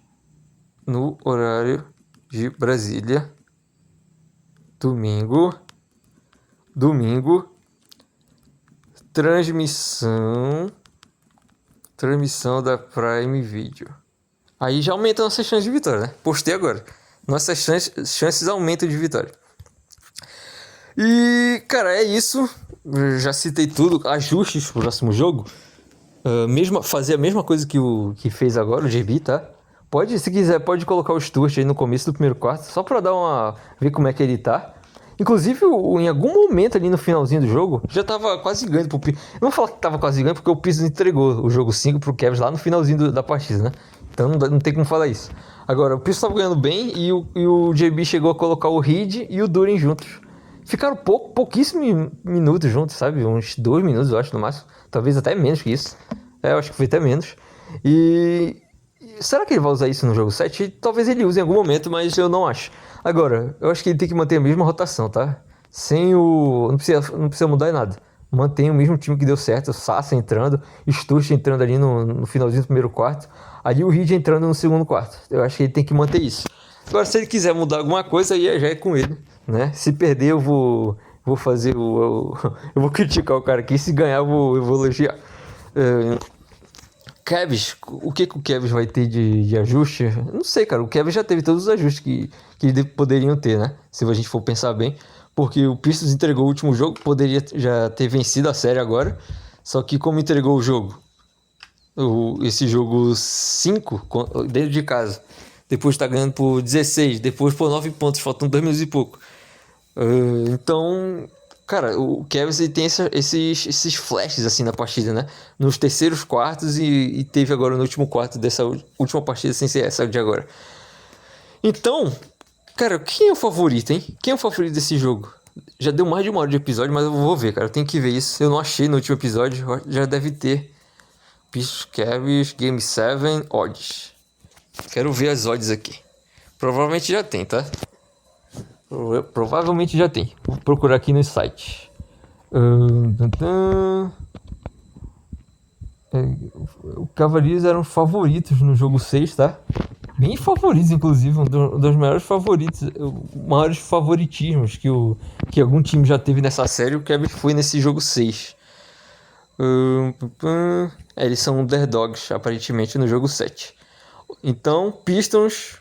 no horário de Brasília. Domingo. Transmissão da Prime Video. Aí já aumentam nossas chances de vitória, né? Postei agora. Nossas chances aumentam de vitória. E, cara, é isso. Eu já citei tudo. Ajustes pro próximo jogo. Fazer a mesma coisa que fez agora, o JB, tá? Se quiser, pode colocar o Stuart aí no começo do primeiro quarto, só pra ver como é que ele tá. Inclusive, em algum momento ali no finalzinho do jogo, já tava quase ganhando pro Pistons. Não vou falar que tava quase ganhando, porque o Pistons entregou o jogo 5 pro Cavs lá no finalzinho da partida, né? Então não tem como falar isso. Agora, o Pistons tava ganhando bem e o JB chegou a colocar o Reed e o Duren juntos. Ficaram pouquíssimos minutos juntos, sabe? Uns 2 minutos, eu acho, no máximo. Talvez até menos que isso. Eu acho que foi até menos. E será que ele vai usar isso no jogo 7? Talvez ele use em algum momento, mas eu não acho. Agora, eu acho que ele tem que manter a mesma rotação, tá? Não precisa mudar em nada. Mantém o mesmo time que deu certo. O Sassa entrando, Stuart entrando ali no finalzinho do primeiro quarto. Ali o Reed entrando no segundo quarto. Eu acho que ele tem que manter isso. Agora, se ele quiser mudar alguma coisa, aí já é com ele, né? Se perder, eu vou fazer eu vou criticar o cara aqui. Se ganhar, eu vou elogiar. Cavs, o que o Cavs vai ter de ajuste? Não sei, cara. O Cavs já teve todos os ajustes que eles poderiam ter, né? Se a gente for pensar bem. Porque o Pistons entregou o último jogo, poderia já ter vencido a série agora. Só que como entregou o jogo, esse jogo 5 dentro de casa, depois tá ganhando por 16, depois por 9 pontos, faltando 2 minutos e pouco. Então, cara, o Cavs tem esses flashes assim na partida, né? Nos terceiros quartos e teve agora no último quarto dessa última partida, sem ser essa de agora. Então, cara, quem é o favorito, hein? Quem é o favorito desse jogo? Já deu mais de 1 hora de episódio, mas eu vou ver, cara. Eu tenho que ver isso. Eu não achei no último episódio. Já deve ter. Pistons Cavs Game 7 odds. Quero ver as odds aqui. Provavelmente já tem, tá? Provavelmente já tem. Vou procurar aqui no site. O Cavaliers eram favoritos no jogo 6, tá? Bem favoritos, inclusive. Um dos maiores favoritos. Maiores favoritismos que algum time já teve nessa série. O Cavs foi nesse jogo 6. Eles são underdogs, aparentemente, no jogo 7. Então, Pistons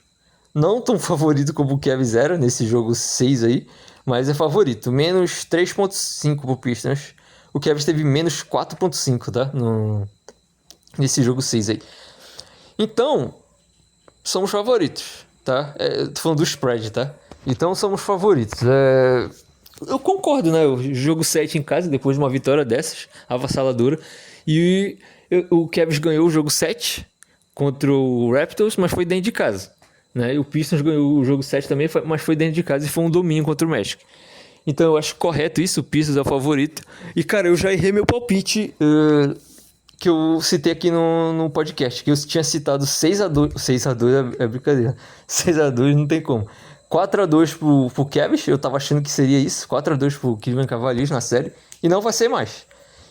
não tão favorito como o Cavs era nesse jogo 6 aí, mas é favorito. Menos 3.5 pro Pistons. O Cavs teve menos 4.5, tá? Nesse jogo 6 aí. Então, somos favoritos, tá? Tô falando do spread, tá? Então, somos favoritos. Eu concordo, né? O jogo 7 em casa, depois de uma vitória dessas, avassaladora. E o Cavs ganhou o jogo 7 contra o Raptors, mas foi dentro de casa, né? E o Pistons ganhou o jogo 7 também, mas foi dentro de casa e foi um domínio contra o Magic. Então eu acho correto isso, o Pistons é o favorito. E, cara, eu já errei meu palpite que eu citei aqui no podcast, que eu tinha citado 6-2. 6-2 é brincadeira. 6-2 não tem como. 4-2 pro Cavs, eu tava achando que seria isso. 4-2 pro Cleveland Cavaliers na série. E não vai ser mais.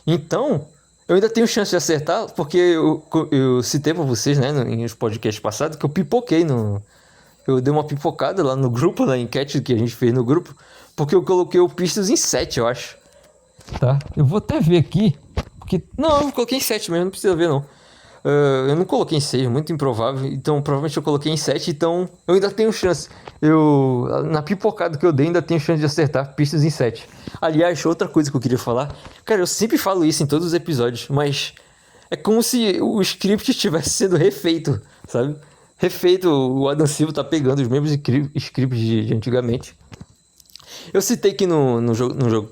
Então, eu ainda tenho chance de acertar, porque eu citei pra vocês, né, nos podcasts passados, que eu pipoquei eu dei uma pipocada lá no grupo, na enquete que a gente fez no grupo, porque eu coloquei o Pistons em 7, eu acho. Tá? Eu vou até ver aqui, porque... Não, eu coloquei em 7 mesmo, não precisa ver não. Eu não coloquei em 6, muito improvável, então provavelmente eu coloquei em 7, então eu ainda tenho chance. Na pipocada que eu dei, ainda tenho chance de acertar Pistons em 7. Aliás, outra coisa que eu queria falar, cara, eu sempre falo isso em todos os episódios, mas é como se o script estivesse sendo refeito, sabe? Refeito, o Adam Silva tá pegando os mesmos scripts de antigamente. Eu citei aqui no jogo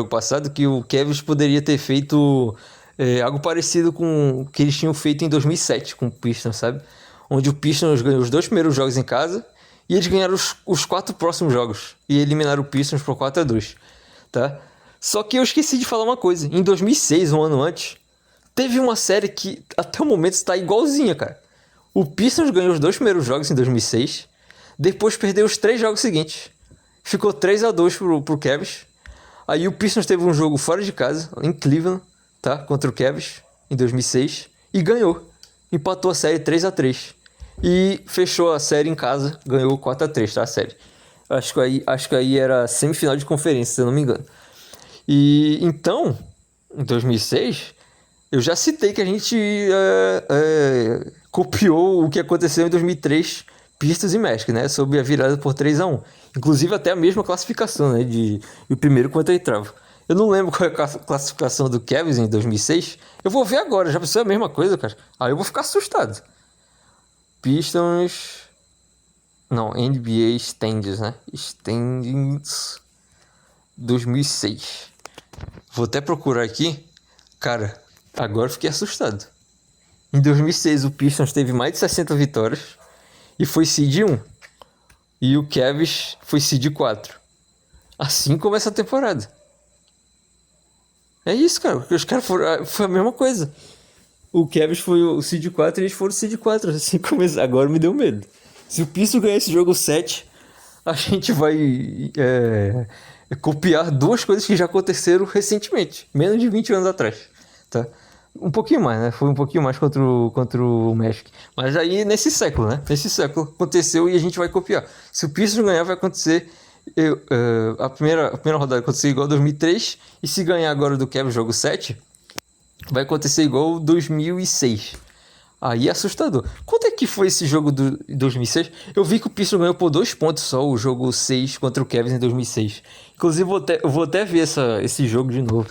passado que o Cavs poderia ter feito algo parecido com o que eles tinham feito em 2007 com o Pistons, sabe? Onde o Pistons ganhou os 2 primeiros jogos em casa e eles ganharam os 4 próximos jogos e eliminaram o Pistons por 4-2, tá? Só que eu esqueci de falar uma coisa. Em 2006, um ano antes, teve uma série que até o momento está igualzinha, cara. O Pistons ganhou os 2 primeiros jogos em 2006, depois perdeu os 3 jogos seguintes. Ficou 3-2 pro Cavs. Aí o Pistons teve um jogo fora de casa, em Cleveland, tá? Contra o Cavs, em 2006, e ganhou. empatou a série 3-3 e fechou a série em casa, ganhou 4-3, tá, a série. Acho que aí era semifinal de conferência, se eu não me engano. E então, em 2006, eu já citei que a gente copiou o que aconteceu em 2003, Pistons e Magic, né? Sob a virada por 3-1. Inclusive até a mesma classificação, né? De o primeiro contra o oitavo. Eu não lembro qual é a classificação do Cavs em 2006. Eu vou ver agora, já pensou a mesma coisa, cara? Aí eu vou ficar assustado. Pistons... Não, NBA Standings, né? Standings 2006. Vou até procurar aqui. Cara, agora fiquei assustado. Em 2006 o Pistons teve mais de 60 vitórias e foi seed 1. E o Cavs foi seed 4. Assim como essa temporada. É isso, cara. Os caras foram... Foi a mesma coisa. O Cavs foi o seed 4 e eles foram o seed 4. Assim como... Agora me deu medo. Se o Pistons ganhar esse jogo 7, a gente vai copiar duas coisas que já aconteceram recentemente. Menos de 20 anos atrás. Tá? Um pouquinho mais, né? Foi um pouquinho mais contra o Magic. Mas aí nesse século, né? Nesse século aconteceu e a gente vai copiar. Se o Pistons ganhar, vai acontecer... a primeira rodada vai acontecer igual a 2003. E se ganhar agora do Cavs jogo 7, vai acontecer igual 2006. Aí é assustador. Quanto é que foi esse jogo do 2006? Eu vi que o Pistons ganhou por 2 pontos só o jogo 6 contra o Cavs em 2006. Inclusive eu vou até ver esse jogo de novo.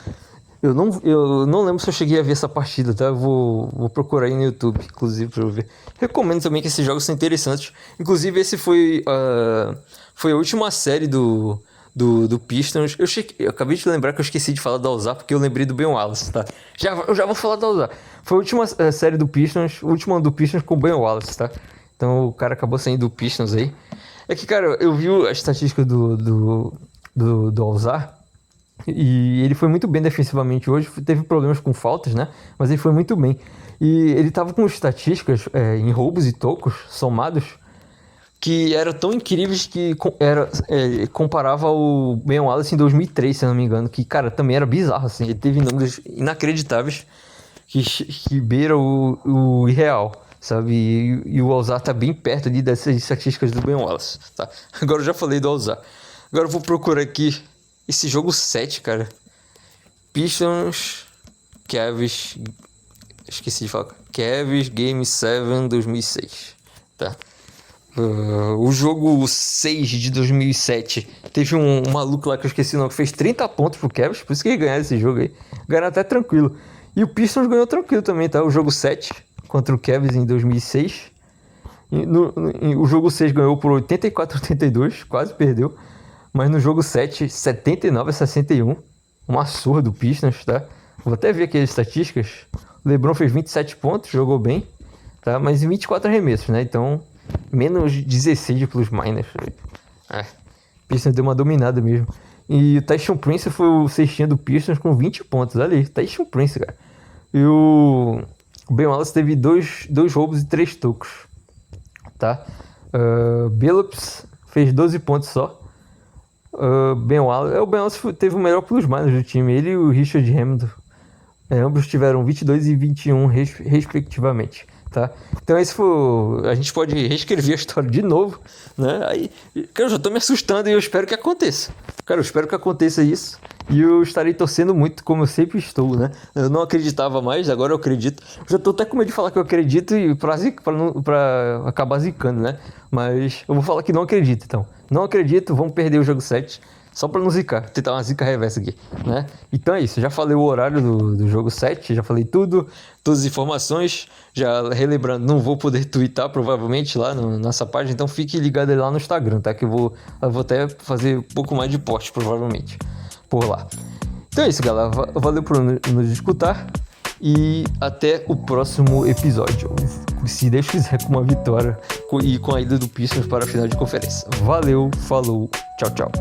Eu não lembro se eu cheguei a ver essa partida, tá? Eu vou procurar aí no YouTube, inclusive, pra eu ver. Recomendo também que esses jogos são interessantes. Inclusive, esse foi a última série do Pistons. Eu acabei de lembrar que eu esqueci de falar do All-Star, porque eu lembrei do Ben Wallace, tá? Eu já vou falar do All-Star. Foi a última série do Pistons, o último ano do Pistons com o Ben Wallace, tá? Então o cara acabou saindo do Pistons aí. É que, cara, eu vi a estatística do All-Star. E ele foi muito bem defensivamente hoje. Teve problemas com faltas, né? Mas ele foi muito bem. E ele tava com estatísticas em roubos e tocos somados que eram tão incríveis que comparava ao Ben Wallace em 2003, se eu não me engano. Que, cara, também era bizarro, assim. Ele teve números inacreditáveis que beiram o irreal, sabe? E o All-Star tá bem perto ali dessas estatísticas do Ben Wallace, tá? Agora eu já falei do All-Star. Agora eu vou procurar aqui esse jogo 7, cara. Pistons, Cavs... Esqueci de falar. Cavs Game 7 2006. Tá? O jogo 6 de 2007. Teve um maluco lá que eu esqueci o nome, que fez 30 pontos pro Cavs. Por isso que ele ganhou esse jogo aí. Ganhou até tranquilo. E o Pistons ganhou tranquilo também, tá? O jogo 7 contra o Cavs em 2006. O jogo 6 ganhou por 84-82. Quase perdeu. Mas no jogo 7, 79-61. Uma surra do Pistons, tá? Vou até ver aqui as estatísticas. O LeBron fez 27 pontos, jogou bem, tá? Mas em 24 arremessos, né? Então, menos 16 de plus-minus. O Pistons deu uma dominada mesmo. E o Tayshaun Prince foi o cestinha do Pistons com 20 pontos. Olha aí, Tayshaun Prince, cara. E o Ben Wallace teve dois roubos e 3 tocos, tá? Billups fez 12 pontos só. O Ben Wallace teve o melhor plus-minus do time. Ele e o Richard Hamilton. Ambos tiveram 22 e 21 respectivamente, tá? Então a gente pode reescrever a história de novo, né? Aí, cara, eu já tô me assustando e eu espero que aconteça. Cara, eu espero que aconteça isso. E eu estarei torcendo muito, como eu sempre estou, né? Eu não acreditava mais, agora eu acredito. Eu já tô até com medo de falar que eu acredito e pra acabar zicando, né? Mas eu vou falar que não acredito, então. Não acredito, vamos perder o jogo 7. Só pra não zicar, tentar uma zica reversa aqui, né? Então é isso, já falei o horário do jogo 7, já falei tudo, todas as informações, já relembrando, não vou poder twittar provavelmente lá nessa página, então fique ligado lá no Instagram, tá? Que eu vou até fazer um pouco mais de post, provavelmente, por lá. Então é isso, galera, valeu por nos escutar e até o próximo episódio. Se Deus quiser, com uma vitória e com a ida do Pistons para a final de conferência. Valeu, falou, tchau, tchau.